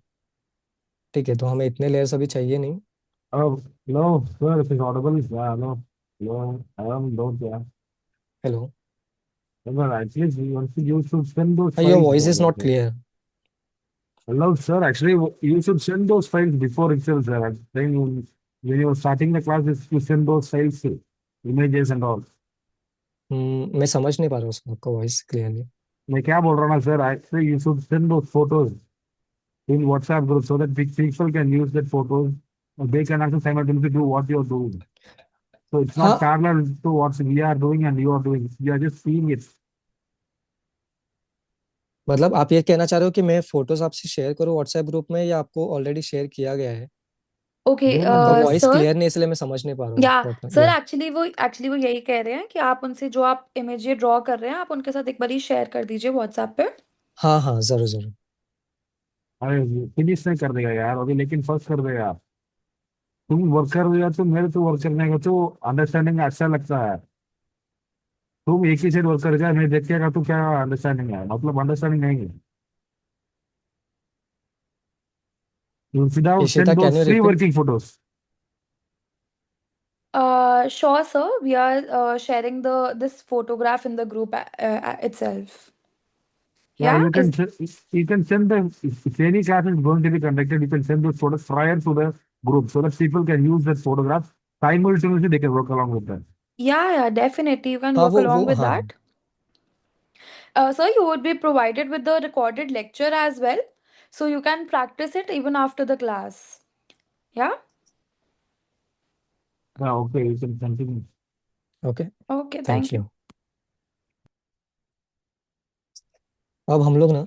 ठीक है, तो हमें इतने लेयर्स अभी चाहिए नहीं। Oh, no, sir, it is audible. Yeah, no, no, I am not there. Hello, Sir, actually, you should send those your files. Voice is not clear. Hello, sir. Actually, you should send those files before itself, sir. Then when you were starting the class, you send those files, images and all. मैं समझ नहीं पा रहा हूँ आपका voice clearly. मैं क्या बोल रहा हूँ ना, sir? Actually, you should send those photos in WhatsApp group so that people can use that photos. They can also simultaneously do what you're doing. So it's not हाँ, parallel to what we are doing and you are doing. You are just seeing it. मतलब आप ये कहना चाह रहे हो कि मैं फोटोज आपसे शेयर करूँ व्हाट्सएप ग्रुप में, या आपको ऑलरेडी शेयर किया गया है? ओके आपका वॉइस सर, क्लियर नहीं इसलिए मैं समझ नहीं पा रहा हूँ या प्रॉपर। सर या एक्चुअली वो यही कह रहे हैं कि आप उनसे जो आप इमेज ये ड्रॉ कर रहे हैं आप उनके साथ एक बार शेयर कर दीजिए व्हाट्सएप पे। हाँ हाँ, जरूर जरूर। अरे फिनिश नहीं कर देगा यार अभी, लेकिन फर्स्ट कर देगा। तुम वर्कर हो या तो मेरे तो वर्क करने का तो अंडरस्टैंडिंग अच्छा लगता है। तुम एक ही साइड वर्क करेगा, मैं देखेगा तो क्या अंडरस्टैंडिंग है, मतलब अंडरस्टैंडिंग नहीं है। You should have Ishita, send can those you free repeat? working photos. Sure, sir. We are sharing this photograph in the group itself. Yeah, Yeah, you can send them if any class is going to be conducted, you can send those photos prior to the group so that people can use that photograph simultaneously. They can work along with that. yeah, definitely. You can हाँ work along वो with हाँ, that. Sir, you would be provided with the recorded lecture as well, so you can practice it even after the class. Yeah. Yeah, okay, you can continue. Okay, Okay. Thank Thank you. you. अब हम लोग ना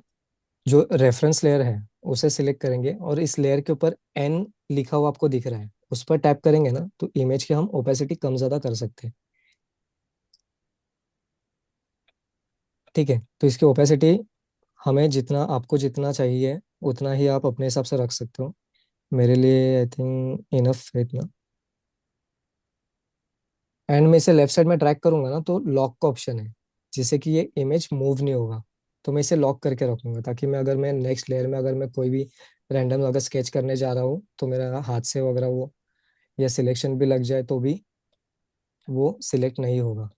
जो reference layer है उसे select करेंगे और इस लेयर के ऊपर एन लिखा हुआ आपको दिख रहा है, उस पर टैप करेंगे ना तो इमेज की हम ओपेसिटी कम ज्यादा कर सकते हैं। ठीक है, तो इसकी ओपेसिटी हमें जितना, आपको जितना चाहिए उतना ही आप अपने हिसाब से रख सकते हो। मेरे लिए आई थिंक इनफ है इतना। एंड मैं इसे लेफ्ट साइड में ट्रैक करूंगा ना तो लॉक का ऑप्शन है, जिससे कि ये इमेज मूव नहीं होगा। तो मैं इसे लॉक करके रखूंगा ताकि मैं नेक्स्ट लेयर में अगर मैं कोई भी रैंडम अगर स्केच करने जा रहा हूँ तो मेरा हाथ से वगैरह वो या सिलेक्शन भी लग जाए तो भी वो सिलेक्ट नहीं होगा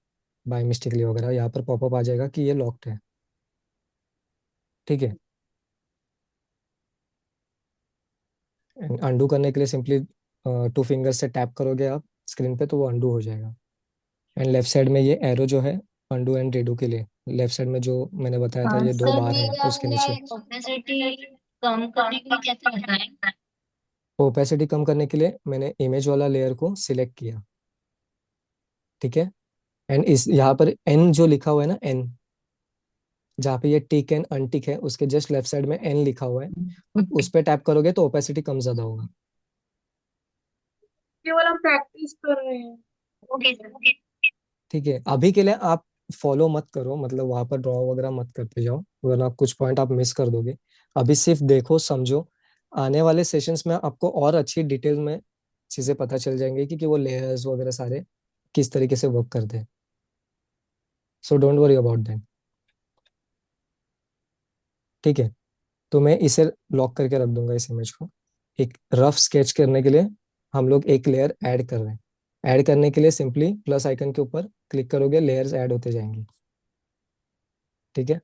बाय मिस्टेकली वगैरह, यहाँ पर पॉपअप आ जाएगा कि ये लॉक्ड है। ठीक है, अंडू करने के लिए सिंपली 2 फिंगर से टैप करोगे आप स्क्रीन पे तो वो अंडू हो जाएगा। एंड लेफ्ट साइड में ये एरो जो है अंडू एंड रेडू के लिए, लेफ्ट साइड में जो मैंने बताया था ये 2 बार है उसके नीचे। ओपेसिटी कम करने के लिए कैसे बताएं? ओपेसिटी कम करने के लिए मैंने इमेज वाला लेयर को सिलेक्ट किया। ठीक है, एंड इस यहाँ पर एन जो लिखा हुआ है ना, एन जहाँ पे ये टिक एंड अनटिक है उसके जस्ट लेफ्ट साइड में एन लिखा हुआ है, उस पर टैप करोगे तो ओपेसिटी कम ज्यादा होगा। केवल हम प्रैक्टिस कर रहे हैं। Okay sir. ठीक है, अभी के लिए आप फॉलो मत करो, मतलब वहां पर ड्रॉ वगैरह मत करते जाओ वरना आप कुछ पॉइंट आप मिस कर दोगे। अभी सिर्फ देखो समझो, आने वाले सेशंस में आपको और अच्छी डिटेल में चीजें पता चल जाएंगी कि वो लेयर्स वगैरह सारे किस तरीके से वर्क करते हैं। So don't worry about that. ठीक है, तो मैं इसे लॉक करके रख दूंगा इस इमेज को। एक रफ स्केच करने के लिए हम लोग एक लेयर ऐड कर रहे हैं। ऐड करने के लिए सिंपली प्लस आइकन के ऊपर क्लिक करोगे, लेयर्स ऐड होते जाएंगी। ठीक है,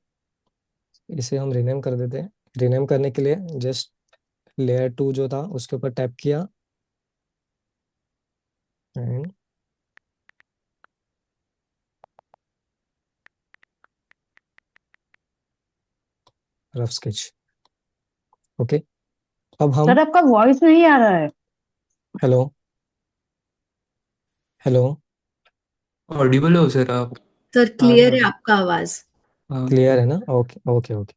इसे हम रीनेम कर देते हैं। रीनेम करने के लिए जस्ट लेयर 2 जो था उसके ऊपर टैप किया एंड रफ स्केच। ओके, अब हम सर आपका वॉइस नहीं आ रहा है। हेलो हेलो ऑडिबल हो सर आप? सर क्लियर है आपका आवाज। हाँ। क्लियर है ना? ओके ओके ओके,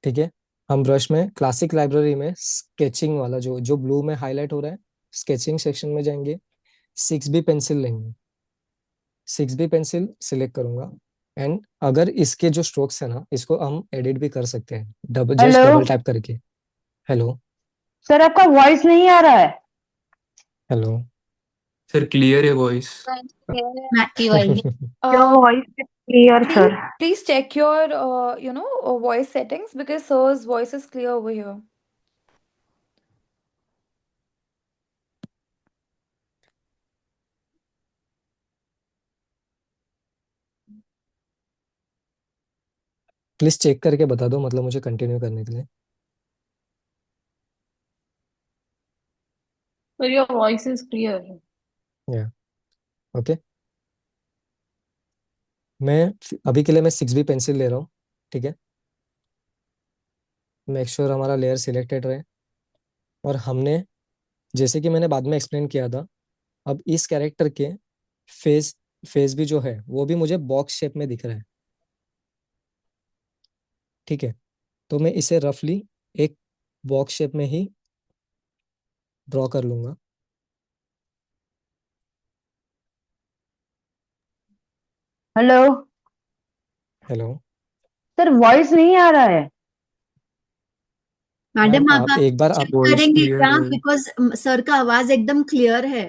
ठीक है। हम ब्रश में क्लासिक लाइब्रेरी में स्केचिंग वाला जो जो ब्लू में हाईलाइट हो रहा है, स्केचिंग सेक्शन में जाएंगे, 6B पेंसिल लेंगे। 6B पेंसिल सिलेक्ट करूंगा एंड अगर इसके जो स्ट्रोक्स है ना, इसको हम एडिट भी कर सकते हैं जस्ट हेलो डबल टैप करके। हेलो सर आपका वॉइस नहीं आ रहा है। हेलो सर क्लियर है वॉइस। आपकी वही Your Uh, voice is clear, sir. please check your voice settings because sir's voice is clear over here. Please check करके बता दो, मतलब मुझे कंटिन्यू करने के लिए। But your voice is clear. या ओके, मैं अभी के लिए मैं 6B पेंसिल ले रहा हूँ। ठीक है, मेक श्योर हमारा लेयर सिलेक्टेड रहे। और हमने, जैसे कि मैंने बाद में एक्सप्लेन किया था, अब इस कैरेक्टर के फेस फेस भी जो है वो भी मुझे बॉक्स शेप में दिख रहा है। ठीक है, तो मैं इसे रफली एक बॉक्स शेप में ही ड्रॉ कर लूंगा। हेलो हेलो सर वॉइस नहीं आ रहा है। मैम, मैडम आप आप एक बार चेक आप वॉइस करेंगे क्लियर क्या? है। बिकॉज सर का आवाज एकदम क्लियर है।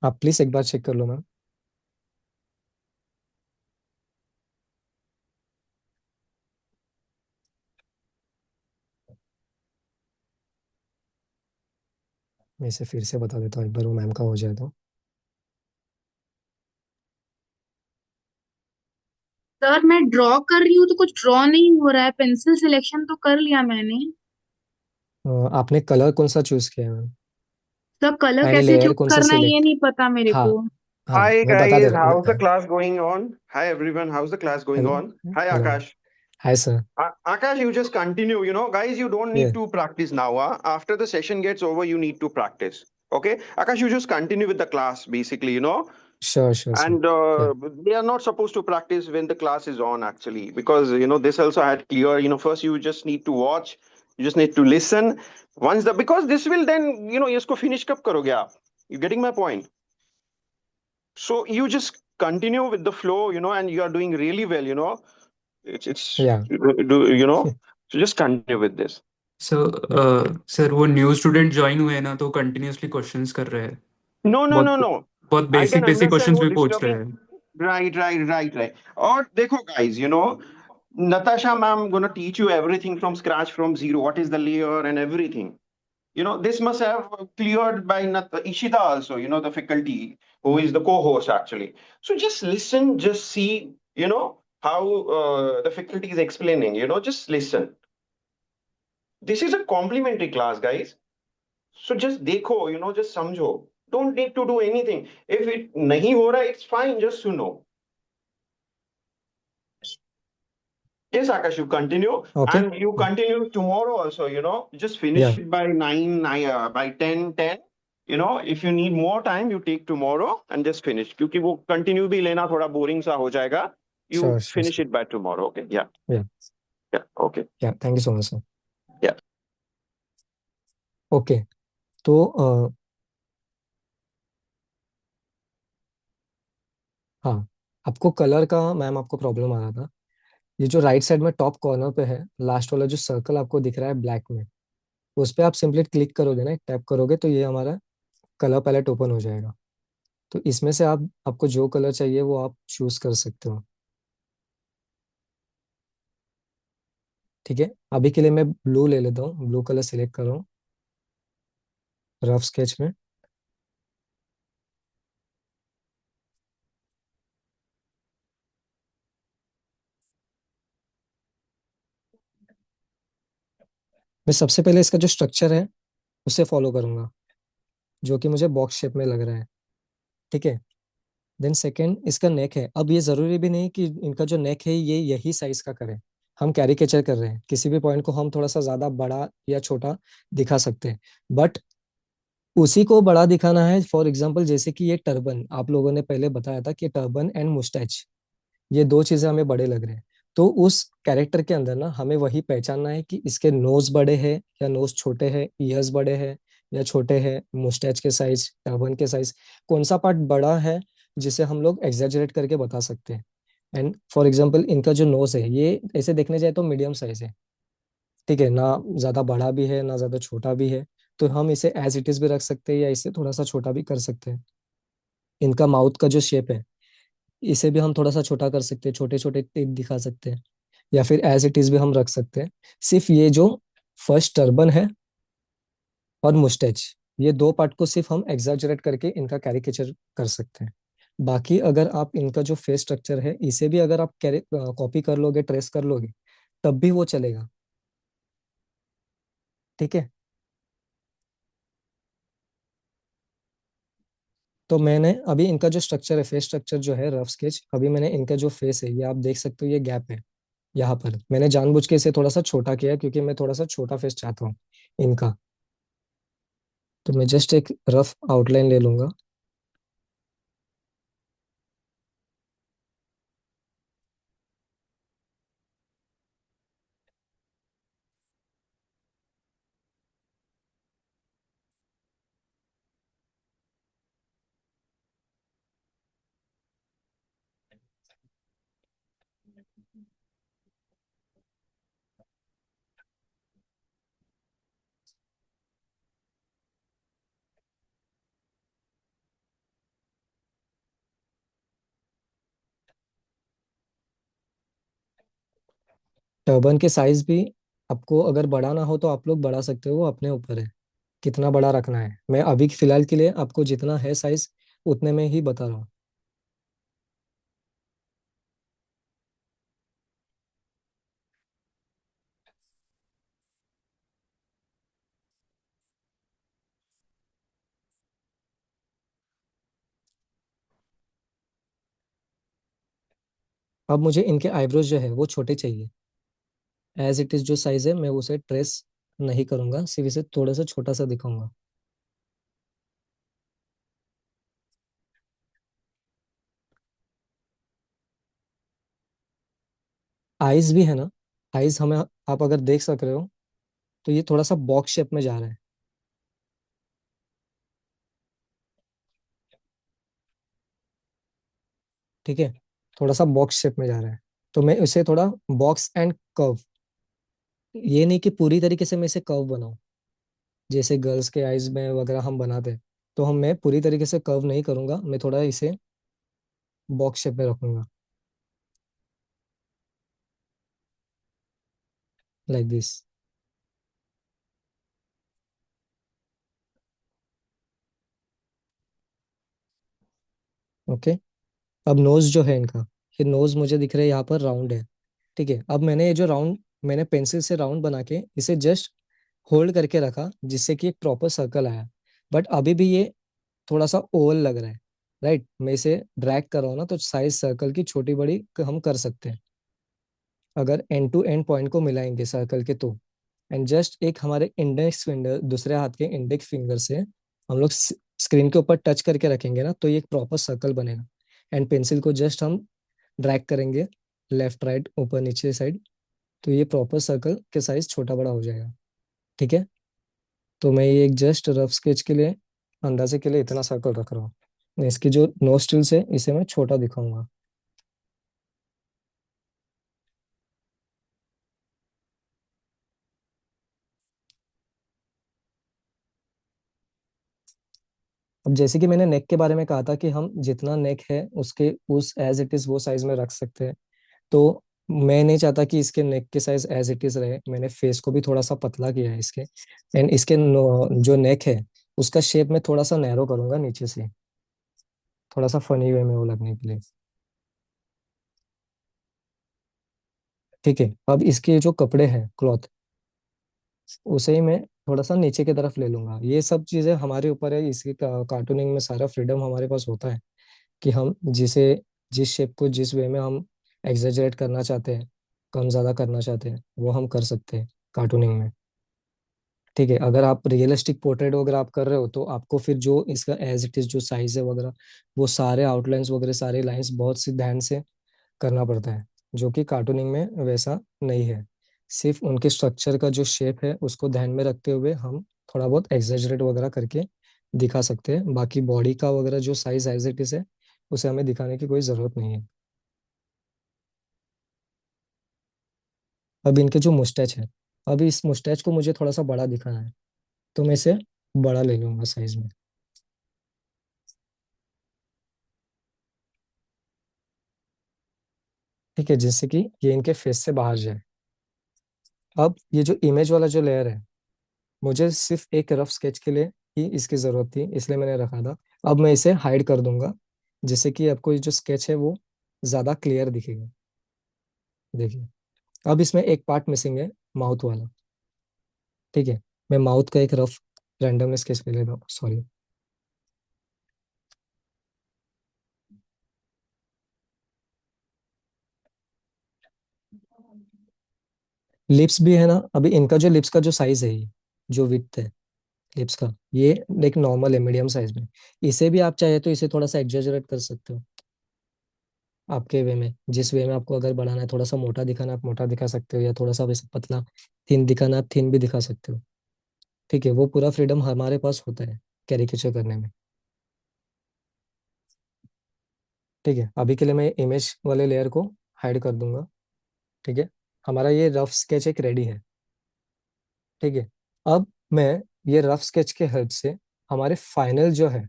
आप प्लीज एक बार चेक कर लो मैम। मैं इसे फिर से बता देता हूँ एक बार, वो मैम का हो जाए तो। सर मैं ड्रॉ कर रही हूँ तो कुछ ड्रॉ नहीं हो रहा है। पेंसिल सिलेक्शन तो कर लिया मैंने। आपने कलर कौन सा चूज किया है मैम? सर कलर एंड कैसे लेयर चूज कौन सा करना है ये सिलेक्ट? नहीं पता मेरे हाँ को। हाँ, Hi मैं बता दे guys, रहा how's the हूँ। class going on? Hi everyone, how's the class going hello on? Hi hello, Akash. Hi sir. Akash, you just continue. Guys, you don't ये need to practice now. After the session gets over, you need to practice. Okay, Akash, you just continue with the class basically. Sure sure sir. And या they are not supposed to practice when the class is on actually, because this also had clear. First you just need to watch, you just need to listen. Once the Because this will then isko finish kab karoge aap? You getting my point? So you just continue with the flow, and you are doing really well. It's या do So just continue with this. Sir वो new student join हुए हैं ना, तो continuously questions कर रहे हैं। No, no, बहुत no, no. बहुत I basic can basic understand questions वो भी पूछ रहे disturbing. हैं। Right. Or देखो guys, Natasha ma'am gonna teach you everything from scratch, from zero. What is the layer and everything. This must have cleared by Ishita also, the faculty who is the co-host actually. So just listen, just see, how the faculty is explaining, just listen. This is a complimentary class, guys. So just dekho, just samjho. Don't need to do anything. If it nahi ho raha, it's fine, just suno. Yes, Akash, you continue. Okay And you continue tomorrow also, just या finish it by 9, by 10. If you need more time, you take tomorrow and just finish. क्योंकि वो continue भी लेना थोड़ा boring सा हो जाएगा. You sure sure finish sir. it by tomorrow. Okay. Yeah. या Yeah. Okay. या thank you so much sir. Yeah. Okay, तो हाँ, आपको कलर का मैम आपको प्रॉब्लम आ रहा था। ये जो राइट साइड में टॉप कॉर्नर पे है, लास्ट वाला जो सर्कल आपको दिख रहा है ब्लैक में, उस पर आप सिंपली क्लिक करोगे ना, टैप करोगे तो ये हमारा कलर पैलेट ओपन हो जाएगा। तो इसमें से आपको जो कलर चाहिए वो आप चूज कर सकते हो। ठीक है, अभी के लिए मैं ब्लू ले लेता हूँ, ब्लू कलर सिलेक्ट कर रहा हूँ रफ स्केच में। मैं सबसे पहले इसका जो स्ट्रक्चर है उसे फॉलो करूंगा, जो कि मुझे बॉक्स शेप में लग रहा है। ठीक है, देन सेकंड इसका नेक है। अब ये जरूरी भी नहीं कि इनका जो नेक है ये यही साइज का करें, हम कैरिकेचर कर रहे हैं, किसी भी पॉइंट को हम थोड़ा सा ज्यादा बड़ा या छोटा दिखा सकते हैं, बट उसी को बड़ा दिखाना है। फॉर एग्जाम्पल जैसे कि ये टर्बन आप लोगों ने पहले बताया था कि टर्बन एंड मुस्टैच ये दो चीजें हमें बड़े लग रहे हैं, तो उस कैरेक्टर के अंदर ना हमें वही पहचानना है कि इसके नोज बड़े हैं या नोज छोटे हैं, ईयर्स बड़े हैं या छोटे हैं, मुस्टैच के साइज, टर्बन के साइज, कौन सा पार्ट बड़ा है जिसे हम लोग एग्जैजरेट करके बता सकते हैं। एंड फॉर एग्जाम्पल इनका जो नोज है ये ऐसे देखने जाए तो मीडियम साइज है, ठीक है ना, ज्यादा बड़ा भी है ना ज्यादा छोटा भी है, तो हम इसे एज इट इज भी रख सकते हैं या इसे थोड़ा सा छोटा भी कर सकते हैं। इनका माउथ का जो शेप है इसे भी हम थोड़ा सा छोटा कर सकते हैं, छोटे छोटे टिप दिखा सकते हैं, या फिर एज इट इज भी हम रख सकते हैं। सिर्फ ये जो फर्स्ट टर्बन है और मुस्टैच, ये दो पार्ट को सिर्फ हम एग्जैजरेट करके इनका कैरिकेचर कर सकते हैं। बाकी अगर आप इनका जो फेस स्ट्रक्चर है इसे भी अगर आप कॉपी कर लोगे, ट्रेस कर लोगे, तब भी वो चलेगा। ठीक है, तो मैंने अभी इनका जो स्ट्रक्चर है, फेस स्ट्रक्चर जो है रफ स्केच, अभी मैंने इनका जो फेस है ये आप देख सकते हो, ये गैप है यहाँ पर। मैंने जानबूझ के इसे थोड़ा सा छोटा किया है क्योंकि मैं थोड़ा सा छोटा फेस चाहता हूँ इनका। तो मैं जस्ट एक रफ आउटलाइन ले लूंगा। टर्बन के साइज भी आपको अगर बड़ा ना हो तो आप लोग बढ़ा सकते हो, वो अपने ऊपर है कितना बड़ा रखना है। मैं अभी फिलहाल के लिए आपको जितना है साइज उतने में ही बता रहा हूँ। अब मुझे इनके आईब्रोज जो है वो छोटे चाहिए। एज इट इज जो साइज है मैं उसे ट्रेस नहीं करूंगा, सिर्फ इसे थोड़ा सा छोटा सा दिखाऊंगा। आईज भी है ना, आईज हमें आप अगर देख सक रहे हो तो ये थोड़ा सा बॉक्स शेप में जा रहा है। ठीक है, थोड़ा सा बॉक्स शेप में जा रहा है, तो मैं इसे थोड़ा बॉक्स एंड कर्व, ये नहीं कि पूरी तरीके से मैं इसे कर्व बनाऊं जैसे गर्ल्स के आईज में वगैरह हम बनाते हैं, तो हम मैं पूरी तरीके से कर्व नहीं करूंगा, मैं थोड़ा इसे बॉक्स शेप में रखूंगा, लाइक दिस। ओके, अब नोज जो है इनका, ये नोज मुझे दिख रहा है यहाँ पर राउंड है। ठीक है, अब मैंने ये जो राउंड, मैंने पेंसिल से राउंड बना के इसे जस्ट होल्ड करके रखा जिससे कि एक प्रॉपर सर्कल आया, बट अभी भी ये थोड़ा सा ओवल लग रहा है। राइट, मैं इसे ड्रैग कर रहा हूँ ना तो साइज सर्कल की छोटी बड़ी हम कर सकते हैं अगर एंड टू एंड पॉइंट को मिलाएंगे सर्कल के तो। एंड जस्ट एक हमारे इंडेक्स फिंगर, दूसरे हाथ के इंडेक्स फिंगर से हम लोग स्क्रीन के ऊपर टच करके रखेंगे ना तो ये एक प्रॉपर सर्कल बनेगा। एंड पेंसिल को जस्ट हम ड्रैग करेंगे लेफ्ट राइट ऊपर नीचे साइड, तो ये प्रॉपर सर्कल के साइज छोटा बड़ा हो जाएगा। ठीक है, तो मैं ये एक जस्ट रफ स्केच के लिए अंदाजे के लिए इतना सर्कल रख रहा हूँ। इसकी जो नोस्ट्रिल्स है इसे मैं छोटा दिखाऊंगा। अब जैसे कि मैंने नेक के बारे में कहा था कि हम जितना नेक है उसके उस एज इट इज वो साइज में रख सकते हैं, तो मैं नहीं चाहता कि इसके नेक के साइज एज इट इज रहे, मैंने फेस को भी थोड़ा सा पतला किया है इसके। एंड इसके जो नेक है उसका शेप में थोड़ा सा नैरो करूंगा नीचे से, थोड़ा सा फनी वे में वो लगने के लिए। ठीक है, अब इसके जो कपड़े हैं क्लॉथ, उसे ही मैं थोड़ा सा नीचे की तरफ ले लूंगा। ये सब चीजें हमारे ऊपर है, इसकी कार्टूनिंग में सारा फ्रीडम हमारे पास होता है कि हम जिस शेप को जिस वे में हम एग्जेजरेट करना चाहते हैं, कम ज़्यादा करना चाहते हैं, वो हम कर सकते हैं कार्टूनिंग में। ठीक है, अगर आप रियलिस्टिक पोर्ट्रेट वगैरह आप कर रहे हो तो आपको फिर जो इसका एज इट इज जो साइज है वगैरह, वो सारे आउटलाइंस वगैरह सारे लाइंस बहुत सी ध्यान से करना पड़ता है, जो कि कार्टूनिंग में वैसा नहीं है। सिर्फ उनके स्ट्रक्चर का जो शेप है उसको ध्यान में रखते हुए हम थोड़ा बहुत एग्जेजरेट वगैरह करके दिखा सकते हैं। बाकी बॉडी का वगैरह जो साइज एज इट इज है उसे हमें दिखाने की कोई ज़रूरत नहीं है। अब इनके जो मुस्टैच है, अब इस मुस्टैच को मुझे थोड़ा सा बड़ा दिखाना है, तो मैं इसे बड़ा ले लूंगा साइज में। ठीक है, जिससे कि ये इनके फेस से बाहर जाए। अब ये जो इमेज वाला जो लेयर है, मुझे सिर्फ एक रफ स्केच के लिए ही इसकी ज़रूरत थी, इसलिए मैंने रखा था। अब मैं इसे हाइड कर दूंगा, जिससे कि आपको ये जो स्केच है वो ज़्यादा क्लियर दिखेगा। देखिए, अब इसमें एक पार्ट मिसिंग है, माउथ वाला। ठीक है, मैं माउथ का एक रफ रैंडम स्केच ले लेता हूँ, सॉरी। लिप्स भी है ना, अभी इनका जो लिप्स का जो साइज है, ये जो विड्थ है लिप्स का, ये एक नॉर्मल है मीडियम साइज में। इसे भी आप चाहे तो इसे थोड़ा सा एग्जेजरेट कर सकते हो आपके वे में, जिस वे में आपको अगर बढ़ाना है, थोड़ा सा मोटा दिखाना आप मोटा दिखा सकते हो, या थोड़ा सा वैसे पतला थिन दिखाना आप थिन भी दिखा सकते हो। ठीक है, वो पूरा फ्रीडम हमारे पास होता है कैरिकेचर करने में। ठीक है, अभी के लिए मैं इमेज वाले लेयर को हाइड कर दूंगा। ठीक है, हमारा ये रफ स्केच एक रेडी है। ठीक है, अब मैं ये रफ स्केच के हेल्प से हमारे फाइनल जो है,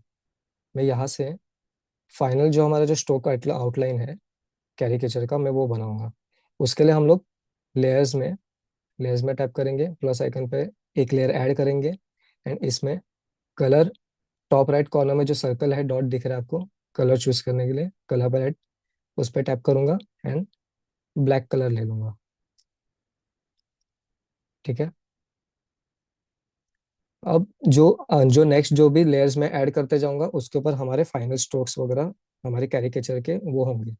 मैं यहाँ से फाइनल जो हमारा जो स्ट्रोक आउटलाइन है कैरिकेचर का, मैं वो बनाऊंगा। उसके लिए हम लोग लेयर्स में लेयर्स में टैप करेंगे, प्लस आइकन पे एक लेयर ऐड करेंगे। एंड इसमें कलर, टॉप राइट कॉर्नर में जो सर्कल है डॉट दिख रहा है आपको, कलर चूज करने के लिए कलर पैलेट, उस पर टैप करूंगा एंड ब्लैक कलर ले लूंगा। ठीक है, अब जो नेक्स्ट जो भी लेयर्स में ऐड करते जाऊंगा उसके ऊपर हमारे फाइनल स्ट्रोक्स वगैरह हमारे कैरिकेचर के वो होंगे।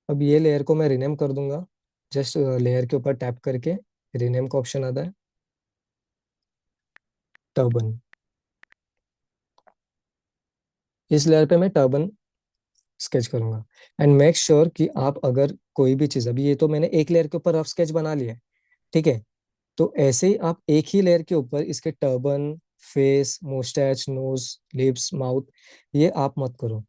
अब ये लेयर को मैं रिनेम कर दूंगा, जस्ट लेयर के ऊपर टैप करके रिनेम का ऑप्शन आता है, टर्बन। इस लेयर पे मैं टर्बन स्केच करूंगा। एंड मेक श्योर कि आप अगर कोई भी चीज, अभी ये तो मैंने एक लेयर के ऊपर रफ स्केच बना लिया है। ठीक है, तो ऐसे ही आप एक ही लेयर के ऊपर इसके turban, face, moustache, nose, lips, mouth, ये आप मत करो।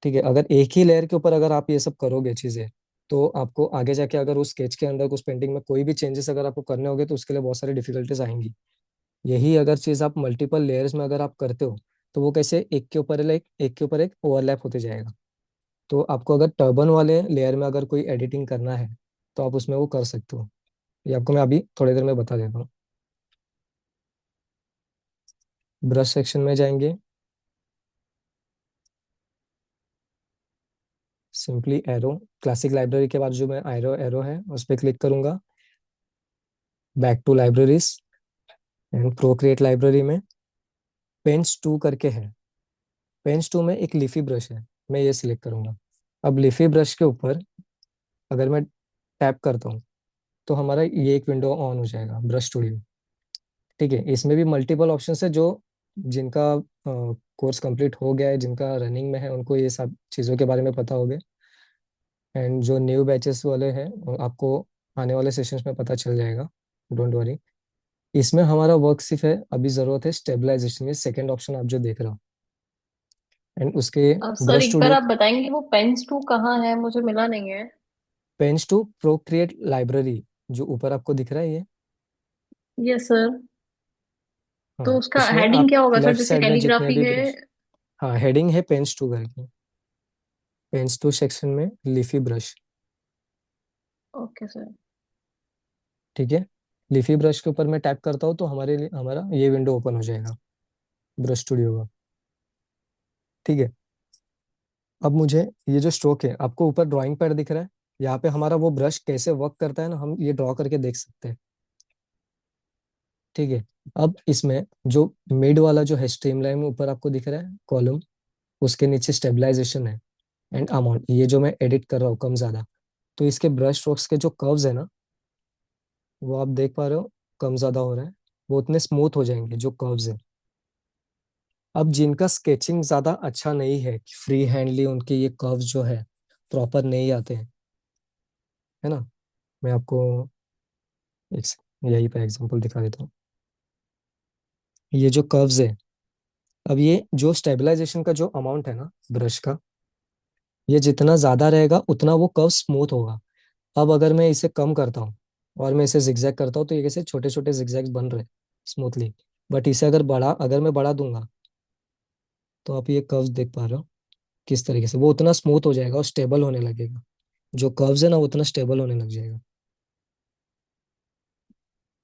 ठीक है, अगर एक ही लेयर के ऊपर अगर आप ये सब करोगे चीजें, तो आपको आगे जाके अगर उस स्केच के अंदर उस पेंटिंग में कोई भी चेंजेस अगर आपको करने होंगे तो उसके लिए बहुत सारी डिफिकल्टीज आएंगी। यही अगर चीज आप मल्टीपल लेयर्स में अगर आप करते हो, तो वो कैसे एक के ऊपर एक के ऊपर एक ओवरलैप होते जाएगा। तो आपको अगर टर्बन वाले लेयर में अगर कोई एडिटिंग करना है तो आप उसमें वो कर सकते हो। ये आपको मैं अभी थोड़ी देर में बता देता हूँ। ब्रश सेक्शन में जाएंगे, सिंपली एरो, क्लासिक लाइब्रेरी के बाद जो मैं एरो एरो है उस पर क्लिक करूंगा, back to libraries and Procreate library में पेंस 2 करके है। पेंस 2 में एक लीफी ब्रश है, मैं ये सिलेक्ट करूंगा। अब लीफी ब्रश के ऊपर अगर मैं टैप करता हूँ तो हमारा ये एक विंडो ऑन हो जाएगा, ब्रश स्टूडियो। ठीक है, इसमें भी मल्टीपल ऑप्शन है, जो जिनका कोर्स कंप्लीट हो गया है, जिनका रनिंग में है, उनको ये सब चीज़ों के बारे में पता होगा। एंड जो न्यू बैचेस वाले हैं आपको आने वाले सेशंस में पता चल जाएगा, डोंट वरी। इसमें हमारा वर्क सिर्फ है, अभी ज़रूरत है स्टेबलाइजेशन में, सेकेंड ऑप्शन आप जो देख रहे हो। एंड उसके सर ब्रश एक बार स्टूडियो, आप बताएंगे वो पेन्स टू कहाँ है, मुझे मिला नहीं है। पेंस टू प्रोक्रिएट लाइब्रेरी जो ऊपर आपको दिख रहा है ये। Yes sir. तो हाँ, उसका उसमें हेडिंग आप क्या होगा सर, लेफ्ट जैसे साइड में जितने कैलीग्राफी भी है। ब्रश, हाँ हेडिंग है पेंस टू करके। पेन्स टू सेक्शन में लीफी ब्रश। Okay sir. ठीक है, लीफी ब्रश के ऊपर मैं टैप करता हूँ तो हमारा ये विंडो ओपन हो जाएगा ब्रश स्टूडियो का। ठीक है, अब मुझे ये जो स्ट्रोक है, आपको ऊपर ड्राइंग पैड दिख रहा है, यहाँ पे हमारा वो ब्रश कैसे वर्क करता है ना, हम ये ड्रॉ करके देख सकते हैं। ठीक है, अब इसमें जो मिड वाला जो है स्ट्रीमलाइन में ऊपर आपको दिख रहा है कॉलम, उसके नीचे स्टेबलाइजेशन है एंड अमाउंट, ये जो मैं एडिट कर रहा हूँ कम ज्यादा, तो इसके ब्रश स्ट्रोक्स के जो कर्व्स है ना, वो आप देख पा रहे हो कम ज्यादा हो रहा है, वो उतने स्मूथ हो जाएंगे जो कर्व्स है। अब जिनका स्केचिंग ज्यादा अच्छा नहीं है, फ्री हैंडली उनके ये कर्व्स जो है प्रॉपर नहीं आते हैं, है ना, मैं आपको यही पे एग्जांपल दिखा देता हूँ। ये जो कर्व्स है, अब ये जो स्टेबलाइजेशन का जो अमाउंट है ना ब्रश का, ये जितना ज्यादा रहेगा उतना वो कर्व स्मूथ होगा। अब अगर मैं इसे कम करता हूँ और मैं इसे जिगजैग करता हूँ तो ये कैसे छोटे छोटे जिगजैग बन रहे स्मूथली, बट इसे अगर मैं बढ़ा दूंगा तो आप ये कर्व्स देख पा रहे हो किस तरीके से वो उतना स्मूथ हो जाएगा और स्टेबल होने लगेगा, जो कर्व्स है ना वो उतना स्टेबल होने लग जाएगा।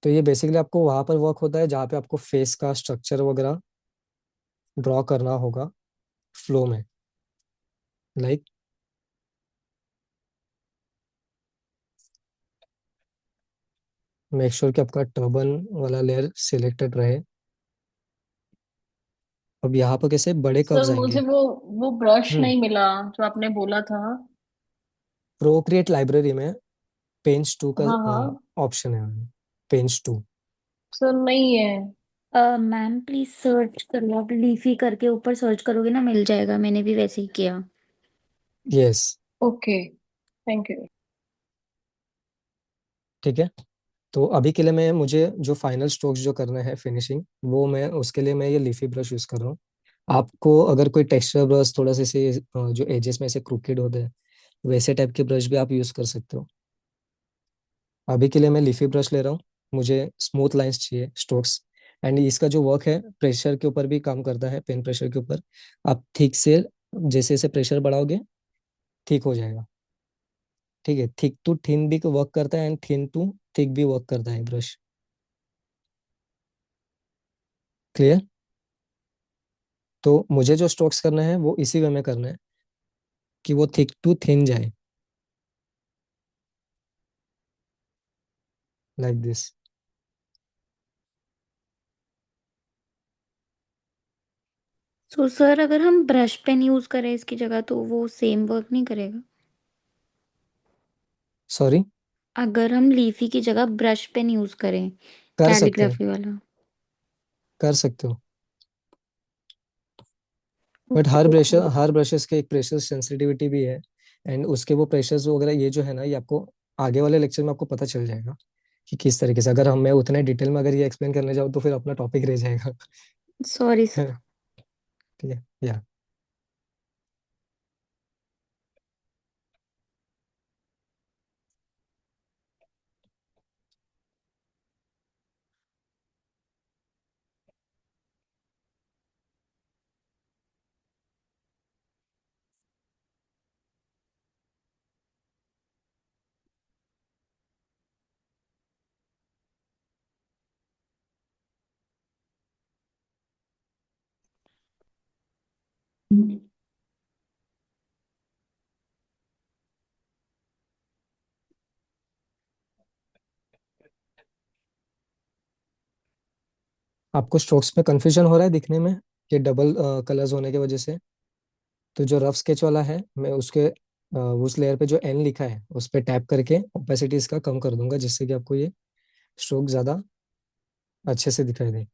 तो ये बेसिकली आपको वहां पर वर्क होता है जहाँ पे आपको फेस का स्ट्रक्चर वगैरह ड्रॉ करना होगा फ्लो में, लाइक मेक श्योर कि आपका टर्बन वाला लेयर सिलेक्टेड रहे। अब यहाँ पर कैसे बड़े सर कर्व्स मुझे आएंगे। वो ब्रश हम्म नहीं मिला जो आपने बोला था। प्रोक्रिएट लाइब्रेरी में पेंच 2 का हाँ हाँ। ऑप्शन है, पेंच 2। सर नहीं है। मैम प्लीज सर्च करो, आप लीफी करके ऊपर सर्च करोगे ना, मिल जाएगा, मैंने भी वैसे ही किया। यस। Okay, thank you. ठीक है, तो अभी के लिए मुझे जो फाइनल स्ट्रोक्स जो करना है फिनिशिंग, वो मैं उसके लिए मैं ये लीफी ब्रश यूज कर रहा हूँ। आपको अगर कोई टेक्सचर ब्रश थोड़ा सा से जो एजेस में ऐसे क्रूकेड होते हैं, वैसे टाइप के ब्रश भी आप यूज कर सकते हो। अभी के लिए मैं लीफी ब्रश ले रहा हूँ, मुझे स्मूथ लाइंस चाहिए स्ट्रोक्स, एंड इसका जो वर्क है प्रेशर के ऊपर भी काम करता है, पेन प्रेशर के ऊपर। आप ठीक से जैसे जैसे प्रेशर बढ़ाओगे ठीक हो जाएगा। ठीक है, थिक टू थिन भी वर्क करता है एंड थिन टू थिक भी वर्क करता है ब्रश। क्लियर? तो मुझे जो स्ट्रोक्स करना है वो इसी वे में करना है कि वो थिक टू थिन जाए, लाइक दिस। सो सर अगर हम ब्रश पेन यूज करें इसकी जगह तो वो सेम वर्क नहीं करेगा? सॉरी, अगर हम लीफी की जगह ब्रश पेन यूज करें, कर सकते हो, कैलीग्राफी वाला। कर सकते हो, but okay okay. Her brushes के एक प्रेशर सेंसिटिविटी भी है, एंड उसके वो प्रेशर्स वगैरह ये जो है ना, ये आपको आगे वाले लेक्चर में आपको पता चल जाएगा कि किस तरीके से। अगर मैं उतने डिटेल में अगर ये एक्सप्लेन करने जाऊँ तो फिर अपना टॉपिक रह जाएगा। सॉरी है सर। ना? ठीक है, या आपको स्ट्रोक्स में कंफ्यूजन हो रहा है दिखने में कि डबल कलर्स होने की वजह से? तो जो रफ स्केच वाला है, मैं उस लेयर पे जो एन लिखा है उस पे टैप करके ओपेसिटी इसका कम कर दूंगा, जिससे कि आपको ये स्ट्रोक ज्यादा अच्छे से दिखाई दे।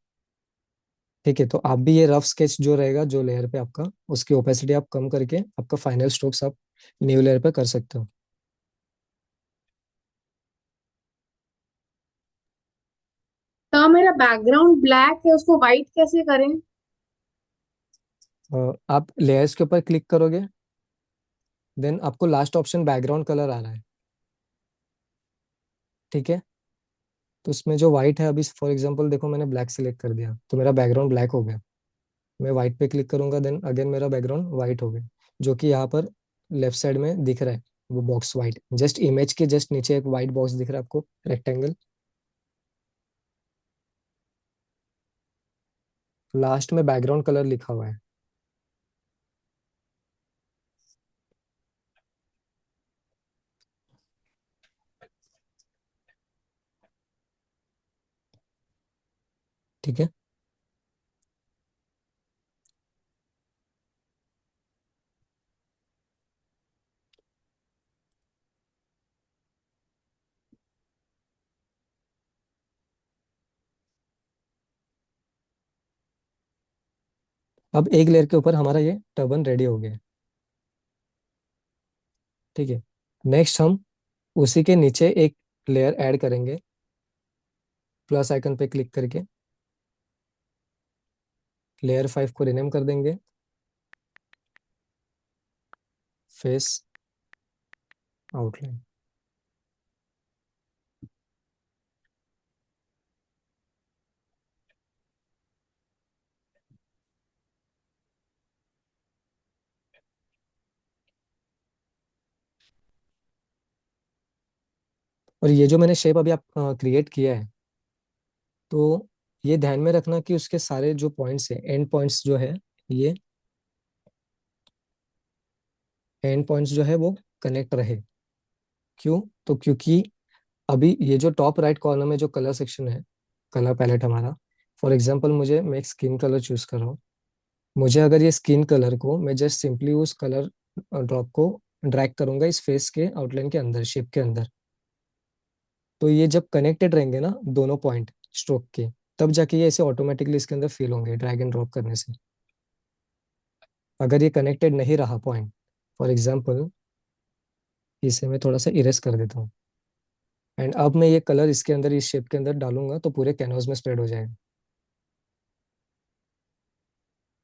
ठीक है, तो आप भी ये रफ स्केच जो रहेगा जो लेयर पे आपका, उसकी ओपेसिटी आप कम करके आपका फाइनल स्ट्रोक्स आप न्यू लेयर पे कर सकते हो। तो मेरा बैकग्राउंड ब्लैक है, उसको व्हाइट कैसे करें? आप लेयर्स के ऊपर क्लिक करोगे, देन आपको लास्ट ऑप्शन बैकग्राउंड कलर आ रहा है। ठीक है, तो उसमें जो व्हाइट है, अभी फॉर एग्जांपल देखो मैंने ब्लैक सिलेक्ट कर दिया तो मेरा बैकग्राउंड ब्लैक हो गया। मैं व्हाइट पे क्लिक करूंगा, देन अगेन मेरा बैकग्राउंड व्हाइट हो गया, जो कि यहाँ पर लेफ्ट साइड में दिख रहा है वो बॉक्स वाइट, जस्ट इमेज के जस्ट नीचे एक वाइट बॉक्स दिख रहा है आपको, रेक्टेंगल। लास्ट में बैकग्राउंड कलर लिखा हुआ है। ठीक है, अब एक लेयर के ऊपर हमारा ये टर्बन रेडी हो गया है। ठीक है, नेक्स्ट हम उसी के नीचे एक लेयर ऐड करेंगे, प्लस आइकन पे क्लिक करके लेयर 5 को रिनेम कर देंगे फेस आउटलाइन। और ये जो मैंने शेप अभी आप क्रिएट किया है, तो ये ध्यान में रखना कि उसके सारे जो पॉइंट्स है, एंड पॉइंट्स जो है, ये एंड पॉइंट्स जो है वो कनेक्ट रहे। क्यों? तो क्योंकि अभी ये जो टॉप राइट कॉर्नर में जो कलर सेक्शन है, कलर पैलेट हमारा, फॉर एग्जांपल मुझे मैं एक स्किन कलर चूज कर रहा हूँ। मुझे अगर ये स्किन कलर को मैं जस्ट सिंपली उस कलर ड्रॉप को ड्रैग करूंगा इस फेस के आउटलाइन के अंदर, शेप के अंदर, तो ये जब कनेक्टेड रहेंगे ना दोनों पॉइंट स्ट्रोक के, तब जाके ये ऐसे ऑटोमेटिकली इसके अंदर फील होंगे ड्रैग एंड ड्रॉप करने से। अगर ये कनेक्टेड नहीं रहा पॉइंट, फॉर एग्जाम्पल इसे मैं थोड़ा सा इरेज कर देता हूँ, एंड अब मैं ये कलर इसके अंदर इस शेप के अंदर डालूंगा तो पूरे कैनवास में स्प्रेड हो जाएगा।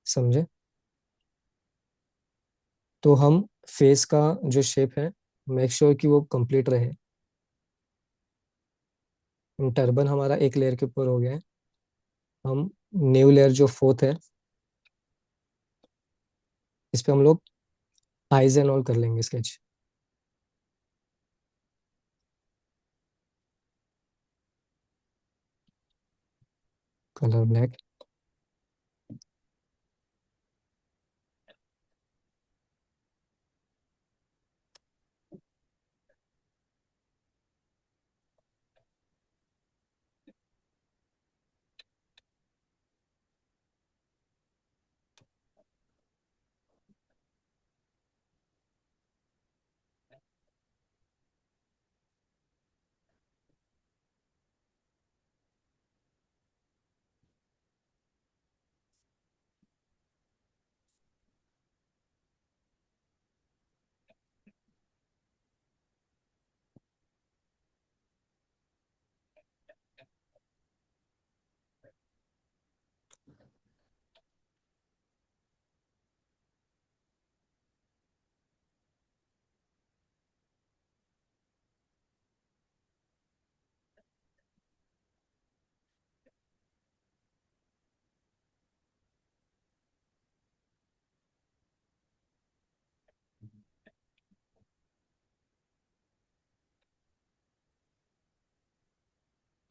समझे? तो हम फेस का जो शेप है मेक श्योर कि वो कंप्लीट रहे। टर्बन हमारा एक लेयर के ऊपर हो गया है। हम न्यू लेयर जो फोर्थ है, इस पे हम लोग आईज एंड ऑल कर लेंगे स्केच। Colour black.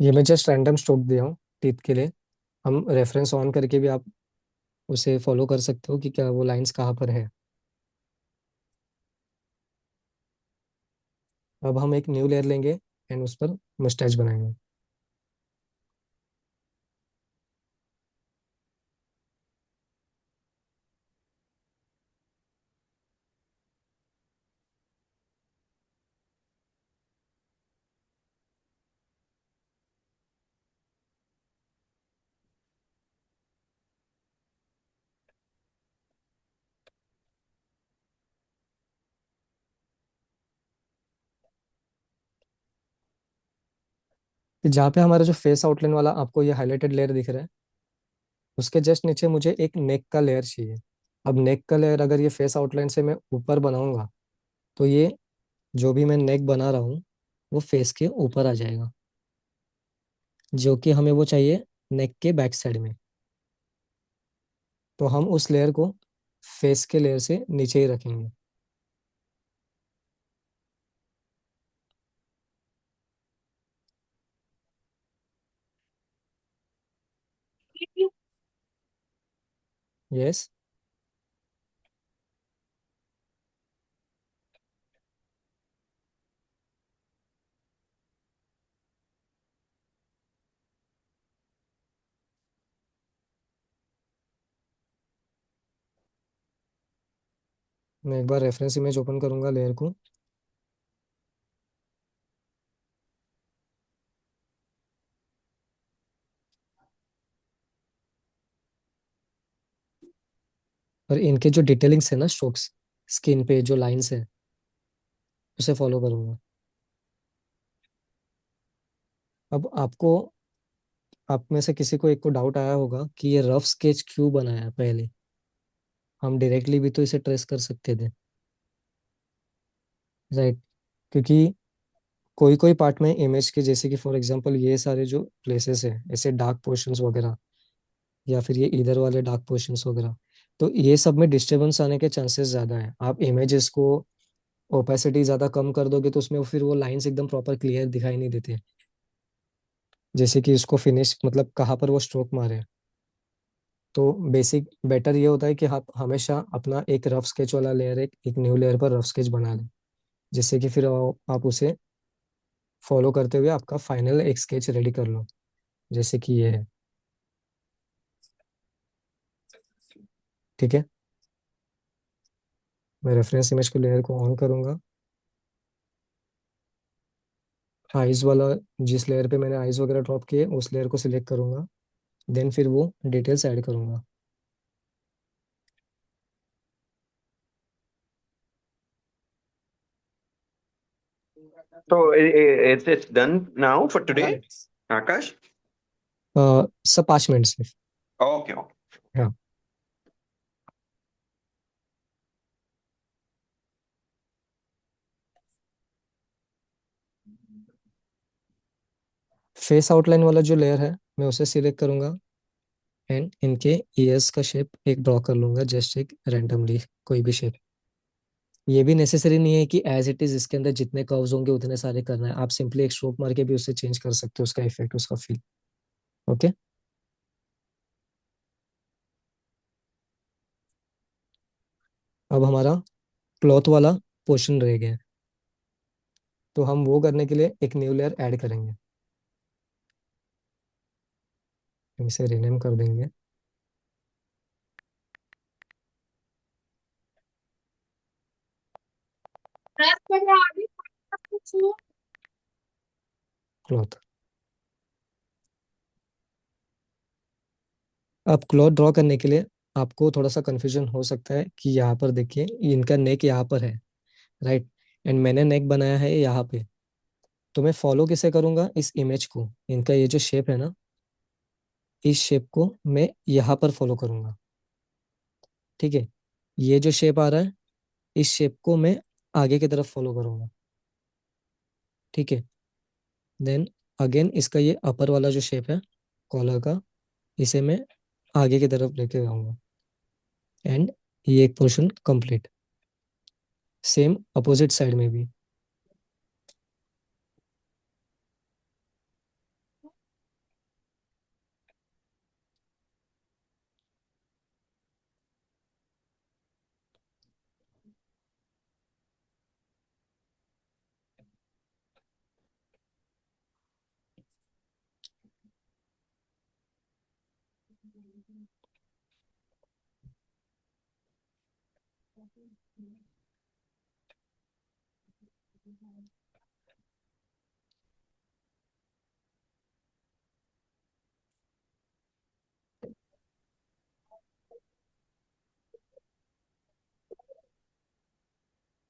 ये मैं जस्ट रैंडम स्ट्रोक दिया हूँ टीथ के लिए। हम रेफरेंस ऑन करके भी आप उसे फॉलो कर सकते हो कि क्या वो लाइंस कहाँ पर है। अब हम एक न्यू लेयर लेंगे एंड उस पर मुस्टैच बनाएंगे। कि जहाँ पे हमारा जो फेस आउटलाइन वाला आपको ये हाईलाइटेड लेयर दिख रहा है, उसके जस्ट नीचे मुझे एक नेक का लेयर चाहिए। अब नेक का लेयर अगर ये फेस आउटलाइन से मैं ऊपर बनाऊंगा तो ये जो भी मैं नेक बना रहा हूँ वो फेस के ऊपर आ जाएगा, जो कि हमें वो चाहिए नेक के बैक साइड में। तो हम उस लेयर को फेस के लेयर से नीचे ही रखेंगे। यस। मैं एक बार रेफरेंस इमेज ओपन करूंगा लेयर को। और इनके जो डिटेलिंग्स है ना, स्ट्रोक्स स्किन पे जो लाइंस है, उसे फॉलो करूंगा। अब आपको, आप में से किसी को एक को डाउट आया होगा कि ये रफ स्केच क्यों बनाया पहले, हम डायरेक्टली भी तो इसे ट्रेस कर सकते थे, राइट? क्योंकि कोई कोई पार्ट में इमेज के, जैसे कि फॉर एग्जांपल ये सारे जो प्लेसेस है, ऐसे डार्क पोर्शंस वगैरह, या फिर ये इधर वाले डार्क पोर्शंस वगैरह, तो ये सब में डिस्टरबेंस आने के चांसेस ज़्यादा है। आप इमेजेस को ओपेसिटी ज़्यादा कम कर दोगे तो उसमें फिर वो लाइंस एकदम प्रॉपर क्लियर दिखाई नहीं देते, जैसे कि उसको फिनिश मतलब कहाँ पर वो स्ट्रोक मारे। तो बेसिक बेटर ये होता है कि आप हमेशा अपना एक रफ स्केच वाला लेयर, एक न्यू लेयर पर रफ स्केच बना लें, जिससे कि फिर आप उसे फॉलो करते हुए आपका फाइनल एक स्केच रेडी कर लो, जैसे कि ये है। ठीक है, मैं रेफरेंस इमेज को लेयर को ऑन करूंगा। आइज वाला, जिस लेयर पे मैंने आइज वगैरह ड्रॉप किए उस लेयर को सिलेक्ट करूंगा, देन फिर वो डिटेल्स ऐड करूंगा। So it's done now for today, Akash? सब 5 मिनट सिर्फ। Okay, okay. हाँ, फेस आउटलाइन वाला जो लेयर है मैं उसे सिलेक्ट करूंगा, एंड इनके ईयर्स का शेप एक ड्रॉ कर लूंगा, जस्ट एक रैंडमली कोई भी शेप। ये भी नेसेसरी नहीं है कि एज इट इज इसके अंदर जितने कर्व्स होंगे उतने सारे करना है, आप सिंपली एक स्ट्रोक मार के भी उससे चेंज कर सकते हो उसका इफेक्ट, उसका फील। ओके, अब हमारा क्लॉथ वाला पोर्शन रह गया है, तो हम वो करने के लिए एक न्यू लेयर ऐड करेंगे। हम इसे रीनेम कर देंगे क्लॉथ। अब क्लॉथ ड्रॉ करने के लिए आपको थोड़ा सा कंफ्यूजन हो सकता है कि यहाँ पर देखिए इनका नेक यहाँ पर है, राइट? एंड मैंने नेक बनाया है यहाँ पे, तो मैं फॉलो किसे करूंगा? इस इमेज को, इनका ये जो शेप है ना, इस शेप को मैं यहाँ पर फॉलो करूंगा। ठीक है, ये जो शेप आ रहा है, इस शेप को मैं आगे की तरफ फॉलो करूंगा। ठीक है, देन अगेन इसका ये अपर वाला जो शेप है कॉलर का, इसे मैं आगे की तरफ लेके जाऊंगा, एंड ये एक portion complete. Same opposite side में भी।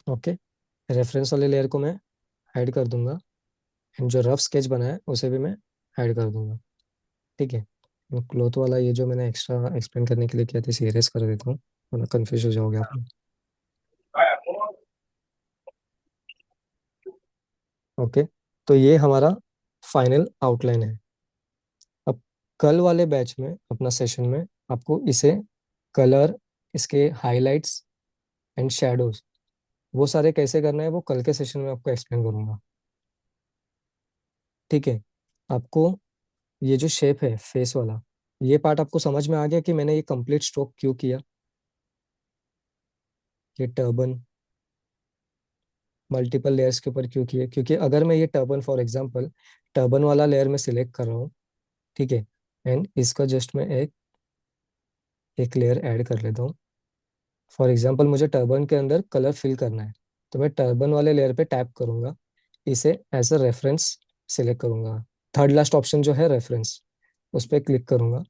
ओके, रेफरेंस वाले लेयर को मैं हाइड कर दूंगा, एंड जो रफ स्केच बना है उसे भी मैं हाइड कर दूंगा। ठीक है, क्लोथ वाला ये जो मैंने एक्स्ट्रा एक्सप्लेन करने के लिए किया था इसे इरेज कर देता हूँ, वरना कंफ्यूज हो जाओगे आप लोग। ओके, तो ये हमारा फाइनल आउटलाइन है। अब कल वाले बैच में, अपना सेशन में, आपको इसे कलर, इसके हाइलाइट्स एंड शैडोज, वो सारे कैसे करना है वो कल के सेशन में आपको एक्सप्लेन करूंगा। ठीक है, आपको ये जो शेप है फेस वाला, ये पार्ट आपको समझ में आ गया कि मैंने ये कंप्लीट स्ट्रोक क्यों किया, ये टर्बन मल्टीपल लेयर्स के ऊपर क्यों किया? क्योंकि अगर मैं ये टर्बन फॉर एग्जांपल टर्बन वाला लेयर में सिलेक्ट कर रहा हूँ, ठीक है, एंड इसका जस्ट मैं एक लेयर ऐड कर लेता हूँ। फॉर एग्जांपल मुझे टर्बन के अंदर कलर फिल करना है, तो मैं टर्बन वाले लेयर पे टैप करूंगा, इसे एज अ रेफरेंस सिलेक्ट करूंगा, थर्ड लास्ट ऑप्शन जो है रेफरेंस, उस पर क्लिक करूंगा,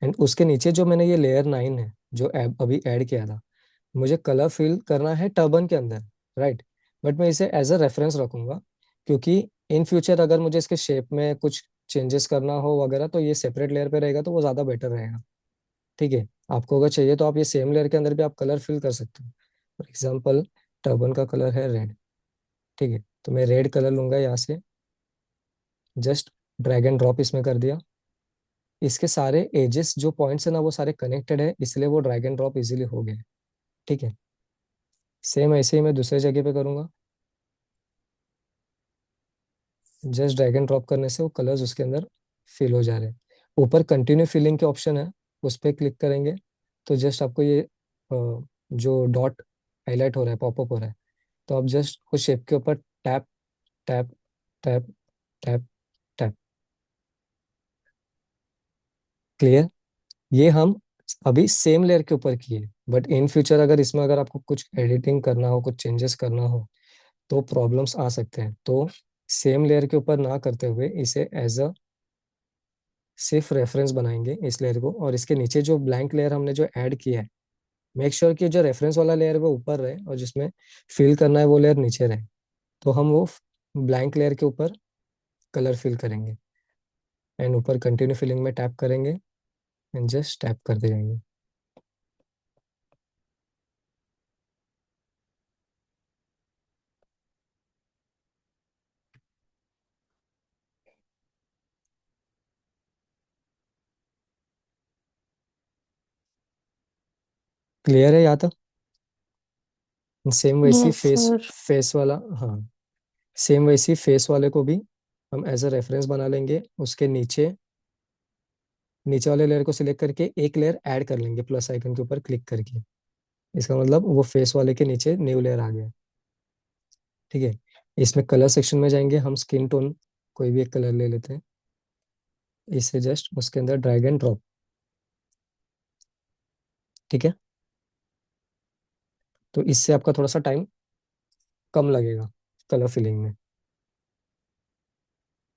एंड उसके नीचे जो मैंने ये लेयर 9 है जो अभी ऐड किया था, मुझे कलर फिल करना है टर्बन के अंदर, राइट, बट मैं इसे एज अ रेफरेंस रखूंगा, क्योंकि इन फ्यूचर अगर मुझे इसके शेप में कुछ चेंजेस करना हो वगैरह तो ये सेपरेट लेयर पे रहेगा तो वो ज़्यादा बेटर रहेगा, ठीक है। आपको अगर चाहिए तो आप ये सेम लेयर के अंदर भी आप कलर फिल कर सकते हो। फॉर एग्जाम्पल टर्बन का कलर है रेड, ठीक है, तो मैं रेड कलर लूंगा, यहाँ से जस्ट ड्रैग एंड ड्रॉप इसमें कर दिया, इसके सारे एजेस जो पॉइंट्स है ना वो सारे कनेक्टेड है, इसलिए वो ड्रैग एंड ड्रॉप इजीली हो गए, ठीक है। सेम ऐसे ही मैं दूसरे जगह पे करूंगा, जस्ट ड्रैग एंड ड्रॉप करने से वो कलर्स उसके अंदर फिल हो जा रहे हैं। ऊपर कंटिन्यू फिलिंग के ऑप्शन है, उस पर क्लिक करेंगे तो जस्ट आपको ये जो डॉट हाईलाइट हो रहा है, पॉपअप हो रहा है, तो आप जस्ट उस शेप के ऊपर tap tap tap tap tap, clear. ये हम अभी सेम लेयर के ऊपर किए, बट इन फ्यूचर अगर इसमें अगर आपको कुछ एडिटिंग करना हो, कुछ चेंजेस करना हो तो प्रॉब्लम्स आ सकते हैं, तो सेम लेयर के ऊपर ना करते हुए इसे एज अ सिर्फ रेफरेंस बनाएंगे इस लेयर को, और इसके नीचे जो ब्लैंक लेयर हमने जो ऐड किया है, मेक श्योर कि जो रेफरेंस वाला लेयर है वो ऊपर रहे और जिसमें फिल करना है वो लेयर नीचे रहे, तो हम वो ब्लैंक लेयर के ऊपर कलर फिल करेंगे, एंड ऊपर कंटिन्यू फिलिंग में टैप करेंगे एंड जस्ट टैप करते जाएंगे। क्लियर है यहाँ तक? सेम वैसी यस फेस सर। फेस वाला, हाँ, सेम वैसी फेस वाले को भी हम एज अ रेफरेंस बना लेंगे, उसके नीचे वाले लेयर को सिलेक्ट करके एक लेयर ऐड कर लेंगे प्लस आइकन के ऊपर क्लिक करके, इसका मतलब वो फेस वाले के नीचे न्यू लेयर आ गया, ठीक है। इसमें कलर सेक्शन में जाएंगे, हम स्किन टोन कोई भी एक कलर ले लेते हैं, इसे जस्ट उसके अंदर ड्रैग एंड ड्रॉप, ठीक है, तो इससे आपका थोड़ा सा टाइम कम लगेगा कलर फिलिंग में,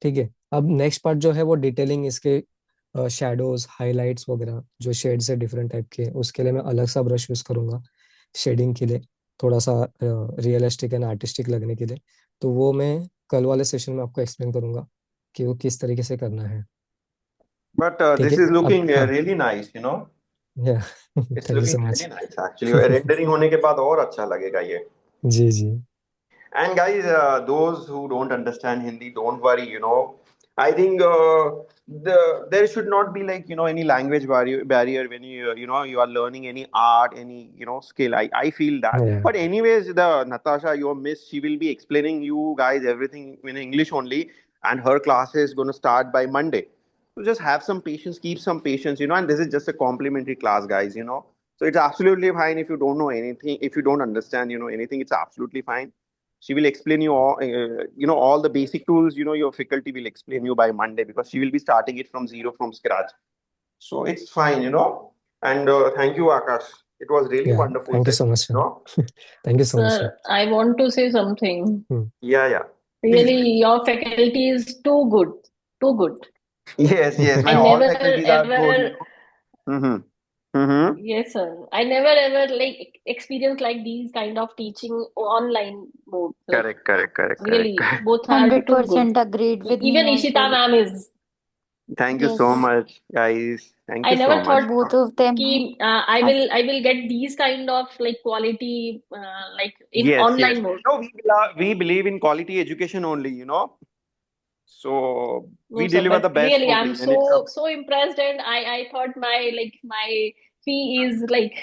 ठीक है। अब नेक्स्ट पार्ट जो है वो डिटेलिंग, इसके शेडोज हाइलाइट्स वगैरह जो शेड्स है डिफरेंट टाइप के, उसके लिए मैं अलग सा ब्रश यूज करूंगा शेडिंग के लिए, थोड़ा सा रियलिस्टिक एंड आर्टिस्टिक लगने के लिए, तो वो मैं कल वाले सेशन में आपको एक्सप्लेन करूंगा कि वो किस तरीके से करना है, But ठीक this है। is अब looking हाँ, really nice, you know. या It's thank you looking so really much. nice actually. Rendering होने के बाद और अच्छा लगेगा ये. जी जी। And guys, those who don't understand Hindi, don't worry. I think there should not be like any language barrier when you are learning any art, any skill. I feel that. या But anyways, the Natasha, your miss, she will be explaining you guys everything in English only, and her class is going to start by Monday. So just have some patience, keep some patience, and this is just a complimentary class, guys. So it's absolutely fine if you don't know anything, if you don't understand, anything. It's absolutely fine. She will explain you all all the basic tools, your faculty will explain you by Monday, because she will be starting it from zero, from scratch. So it's fine. And thank you, Akash. It was really या wonderful thank you so session. Much thank you so much Sir, I want to say something. Yeah. Really, Please. your faculty is too good. Too good. Yes, my I all never faculties are good. ever, Mm-hmm. yes, sir. I never ever like experienced like these kind of teaching online mode. Like Correct. really, both are too good. 100% agreed with me Even Ishita also. ma'am is. Thank you so Yes, much, guys. Thank I you so never much. thought both of them कि have. I will get these kind of like quality like in Yes. online mode. No, we believe in quality education only. So we No, sir, deliver but the best really, I'm only when it comes. so impressed, and I thought my fee is like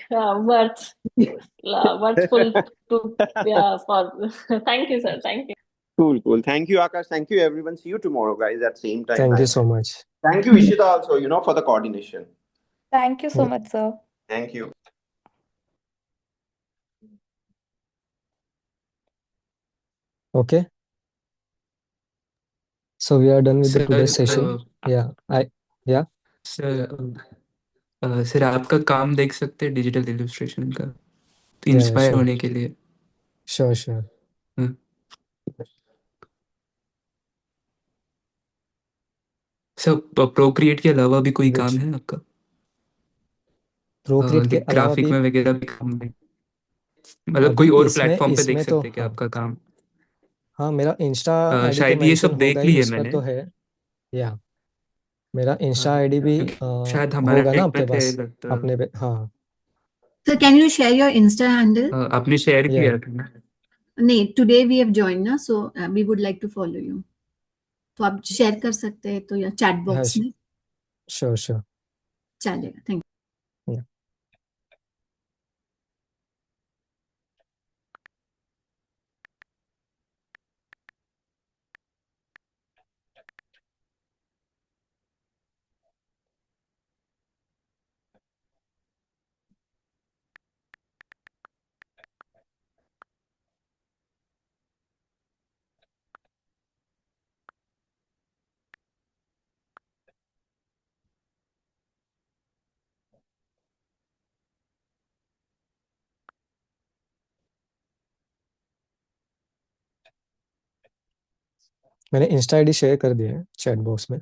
worthful to for. Thank you, sir. Thank you. Cool. Thank you, Akash. Thank you, everyone. See you tomorrow, guys, at same time, thank you 9 so much. Thank you, Ishita, also, for the coordination. Thank you so much, sir. Thank you. Okay. So we are done with the sir today's session. Yeah. Sir आपका काम देख सकते हैं digital illustration का, तो Yeah, inspire sure. होने के लिए। Sure. हाँ। सर प्रोक्रिएट के अलावा भी कोई काम Which है आपका? Procreate के अलावा ग्राफिक भी में वगैरह भी काम है, मतलब कोई अभी और इसमें प्लेटफॉर्म पे देख इसमें तो सकते हैं क्या हाँ आपका काम? हाँ, मेरा इंस्टा आईडी तो शायद ये मेंशन सब होगा देख ही, लिए उस पर मैंने, तो है। या मेरा इंस्टा हाँ, आईडी भी क्योंकि शायद हमारे होगा ना टेक आपके में थे पास लगता अपने पे? हाँ So can you share your Insta handle? आपने शेयर या किया था ना। नहीं, today we have joined ना, so we would like to follow you. तो आप शेयर कर सकते हैं तो, या चैट हाँ बॉक्स में श्योर चलेगा। थैंक या मैंने इंस्टा आईडी शेयर कर दिया है चैट बॉक्स में।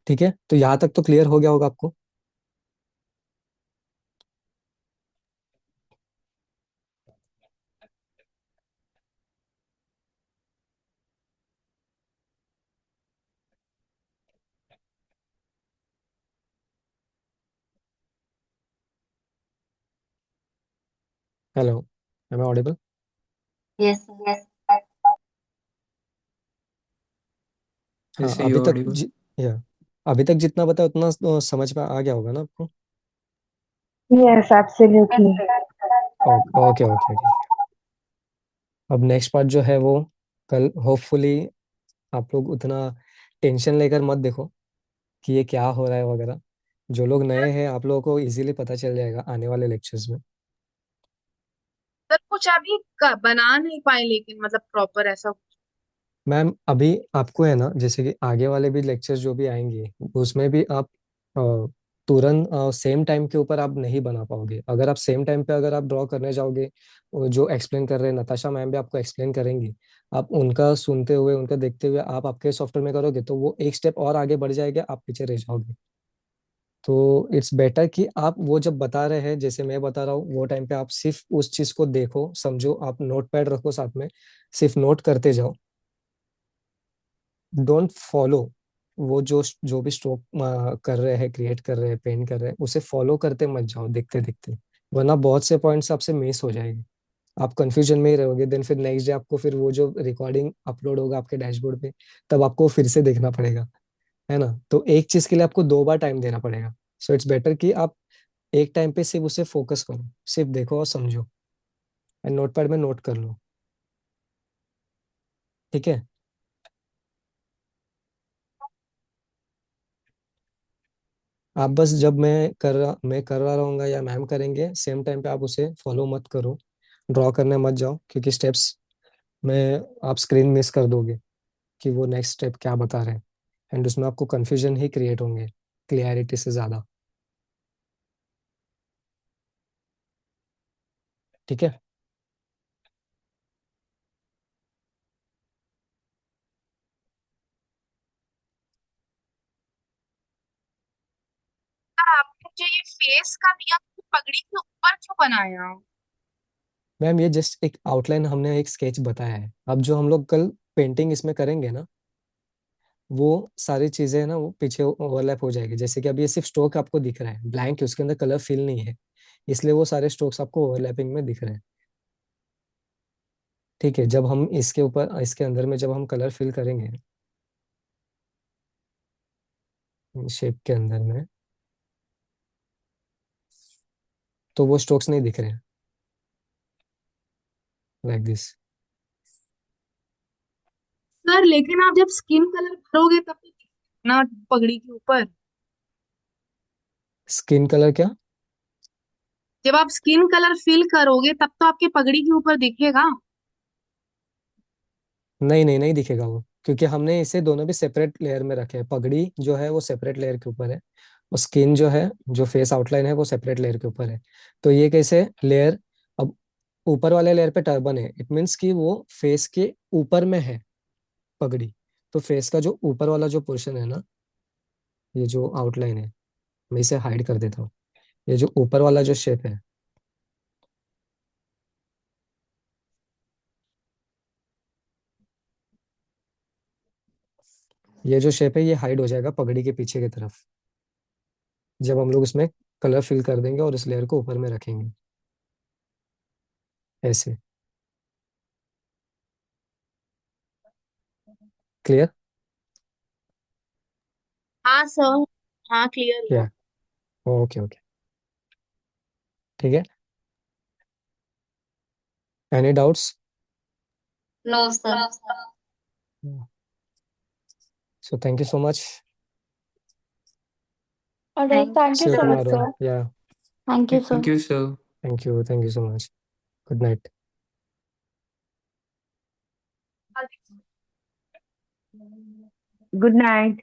ठीक है, तो यहाँ तक तो क्लियर हो गया होगा आपको। Hello, am I audible? Yes. हाँ, जैसे ही ऑडिबल। या अभी तक जितना बताया उतना तो समझ में आ गया होगा ना आपको? Yes, absolutely. ओके ठीक है। अब नेक्स्ट पार्ट जो है वो कल होपफुली आप लोग उतना टेंशन लेकर मत देखो कि ये क्या हो रहा है वगैरह। जो लोग नए हैं आप लोगों को इजीली पता चल जाएगा आने वाले लेक्चर्स में। सर कुछ अभी बना नहीं पाए, लेकिन मतलब प्रॉपर ऐसा। मैम अभी आपको है ना, जैसे कि आगे वाले भी लेक्चर्स जो भी आएंगे उसमें भी आप तुरंत सेम टाइम के ऊपर आप नहीं बना पाओगे। अगर आप सेम टाइम पे अगर आप ड्रॉ करने जाओगे, वो जो एक्सप्लेन कर रहे हैं नताशा मैम भी आपको एक्सप्लेन करेंगी, आप उनका सुनते हुए उनका देखते हुए आप आपके सॉफ्टवेयर में करोगे तो वो एक स्टेप और आगे बढ़ जाएगा, आप पीछे रह जाओगे। तो इट्स बेटर कि आप वो जब बता रहे हैं जैसे मैं बता रहा हूँ वो टाइम पे आप सिर्फ उस चीज को देखो समझो, आप नोट पैड रखो साथ में, सिर्फ नोट करते जाओ। डोंट फॉलो वो जो भी स्ट्रोक कर रहे हैं, क्रिएट कर रहे हैं, पेंट कर रहे हैं, उसे फॉलो करते मत जाओ देखते देखते, वरना बहुत से पॉइंट्स आपसे मिस हो जाएंगे। आप कंफ्यूजन में ही रहोगे। देन फिर नेक्स्ट डे आपको फिर वो जो रिकॉर्डिंग अपलोड होगा आपके डैशबोर्ड पे, तब आपको फिर से देखना पड़ेगा, है ना? तो एक चीज के लिए आपको 2 बार टाइम देना पड़ेगा। सो इट्स बेटर कि आप एक टाइम पे सिर्फ उसे फोकस करो, सिर्फ देखो और समझो, एंड नोटपैड में नोट कर लो। ठीक है? आप बस जब मैं कर रहा रहूंगा या मैम करेंगे सेम टाइम पे आप उसे फॉलो मत करो, ड्रॉ करने मत जाओ, क्योंकि स्टेप्स में आप स्क्रीन मिस कर दोगे कि वो नेक्स्ट स्टेप क्या बता रहे हैं, एंड उसमें आपको कंफ्यूजन ही क्रिएट होंगे क्लियरिटी से ज्यादा। ठीक है? सर आपने जो ये फेस का दिया, तो पगड़ी के ऊपर क्यों बनाया? मैम ये जस्ट एक आउटलाइन, हमने एक स्केच बताया है। अब जो हम लोग कल पेंटिंग इसमें करेंगे ना, वो सारी चीजें ना वो पीछे ओवरलैप हो जाएगी। जैसे कि अब ये सिर्फ स्ट्रोक आपको दिख रहा है ब्लैंक, उसके अंदर कलर फिल नहीं है, इसलिए वो सारे स्ट्रोक्स आपको ओवरलैपिंग में दिख रहे हैं। ठीक है, जब हम इसके ऊपर इसके अंदर में जब हम कलर फिल करेंगे शेप के अंदर में, तो वो स्ट्रोक्स नहीं दिख रहे हैं लाइक दिस। सर लेकिन आप जब स्किन कलर भरोगे तब तो ना पगड़ी के ऊपर, स्किन कलर क्या? जब आप स्किन कलर फिल करोगे तब तो आपके पगड़ी के ऊपर दिखेगा। नहीं नहीं नहीं दिखेगा वो, क्योंकि हमने इसे दोनों भी सेपरेट लेयर में रखे हैं। पगड़ी जो है वो सेपरेट लेयर के ऊपर है, और स्किन जो है, जो फेस आउटलाइन है, वो सेपरेट लेयर के ऊपर है। तो ये कैसे लेयर, अब ऊपर वाले लेयर पे टर्बन है, इट मीन्स कि वो फेस के ऊपर में है पगड़ी। तो फेस का जो ऊपर वाला जो पोर्शन है ना, ये जो आउटलाइन है, मैं इसे हाइड कर देता हूँ। ये जो ऊपर वाला जो शेप है, ये जो शेप है ये हाइड हो जाएगा पगड़ी के पीछे की तरफ, जब हम लोग इसमें कलर फिल कर देंगे और इस लेयर को ऊपर में रखेंगे ऐसे। क्लियर? हाँ सर, हाँ क्लियर हुआ। या ओके ओके, ठीक है। Any doubts? No sir. So thank you so much. Alright, thank See you you so much, tomorrow. sir. Yeah, Thank you, sir. Thank you, sir. thank you so much. Good night. Good night.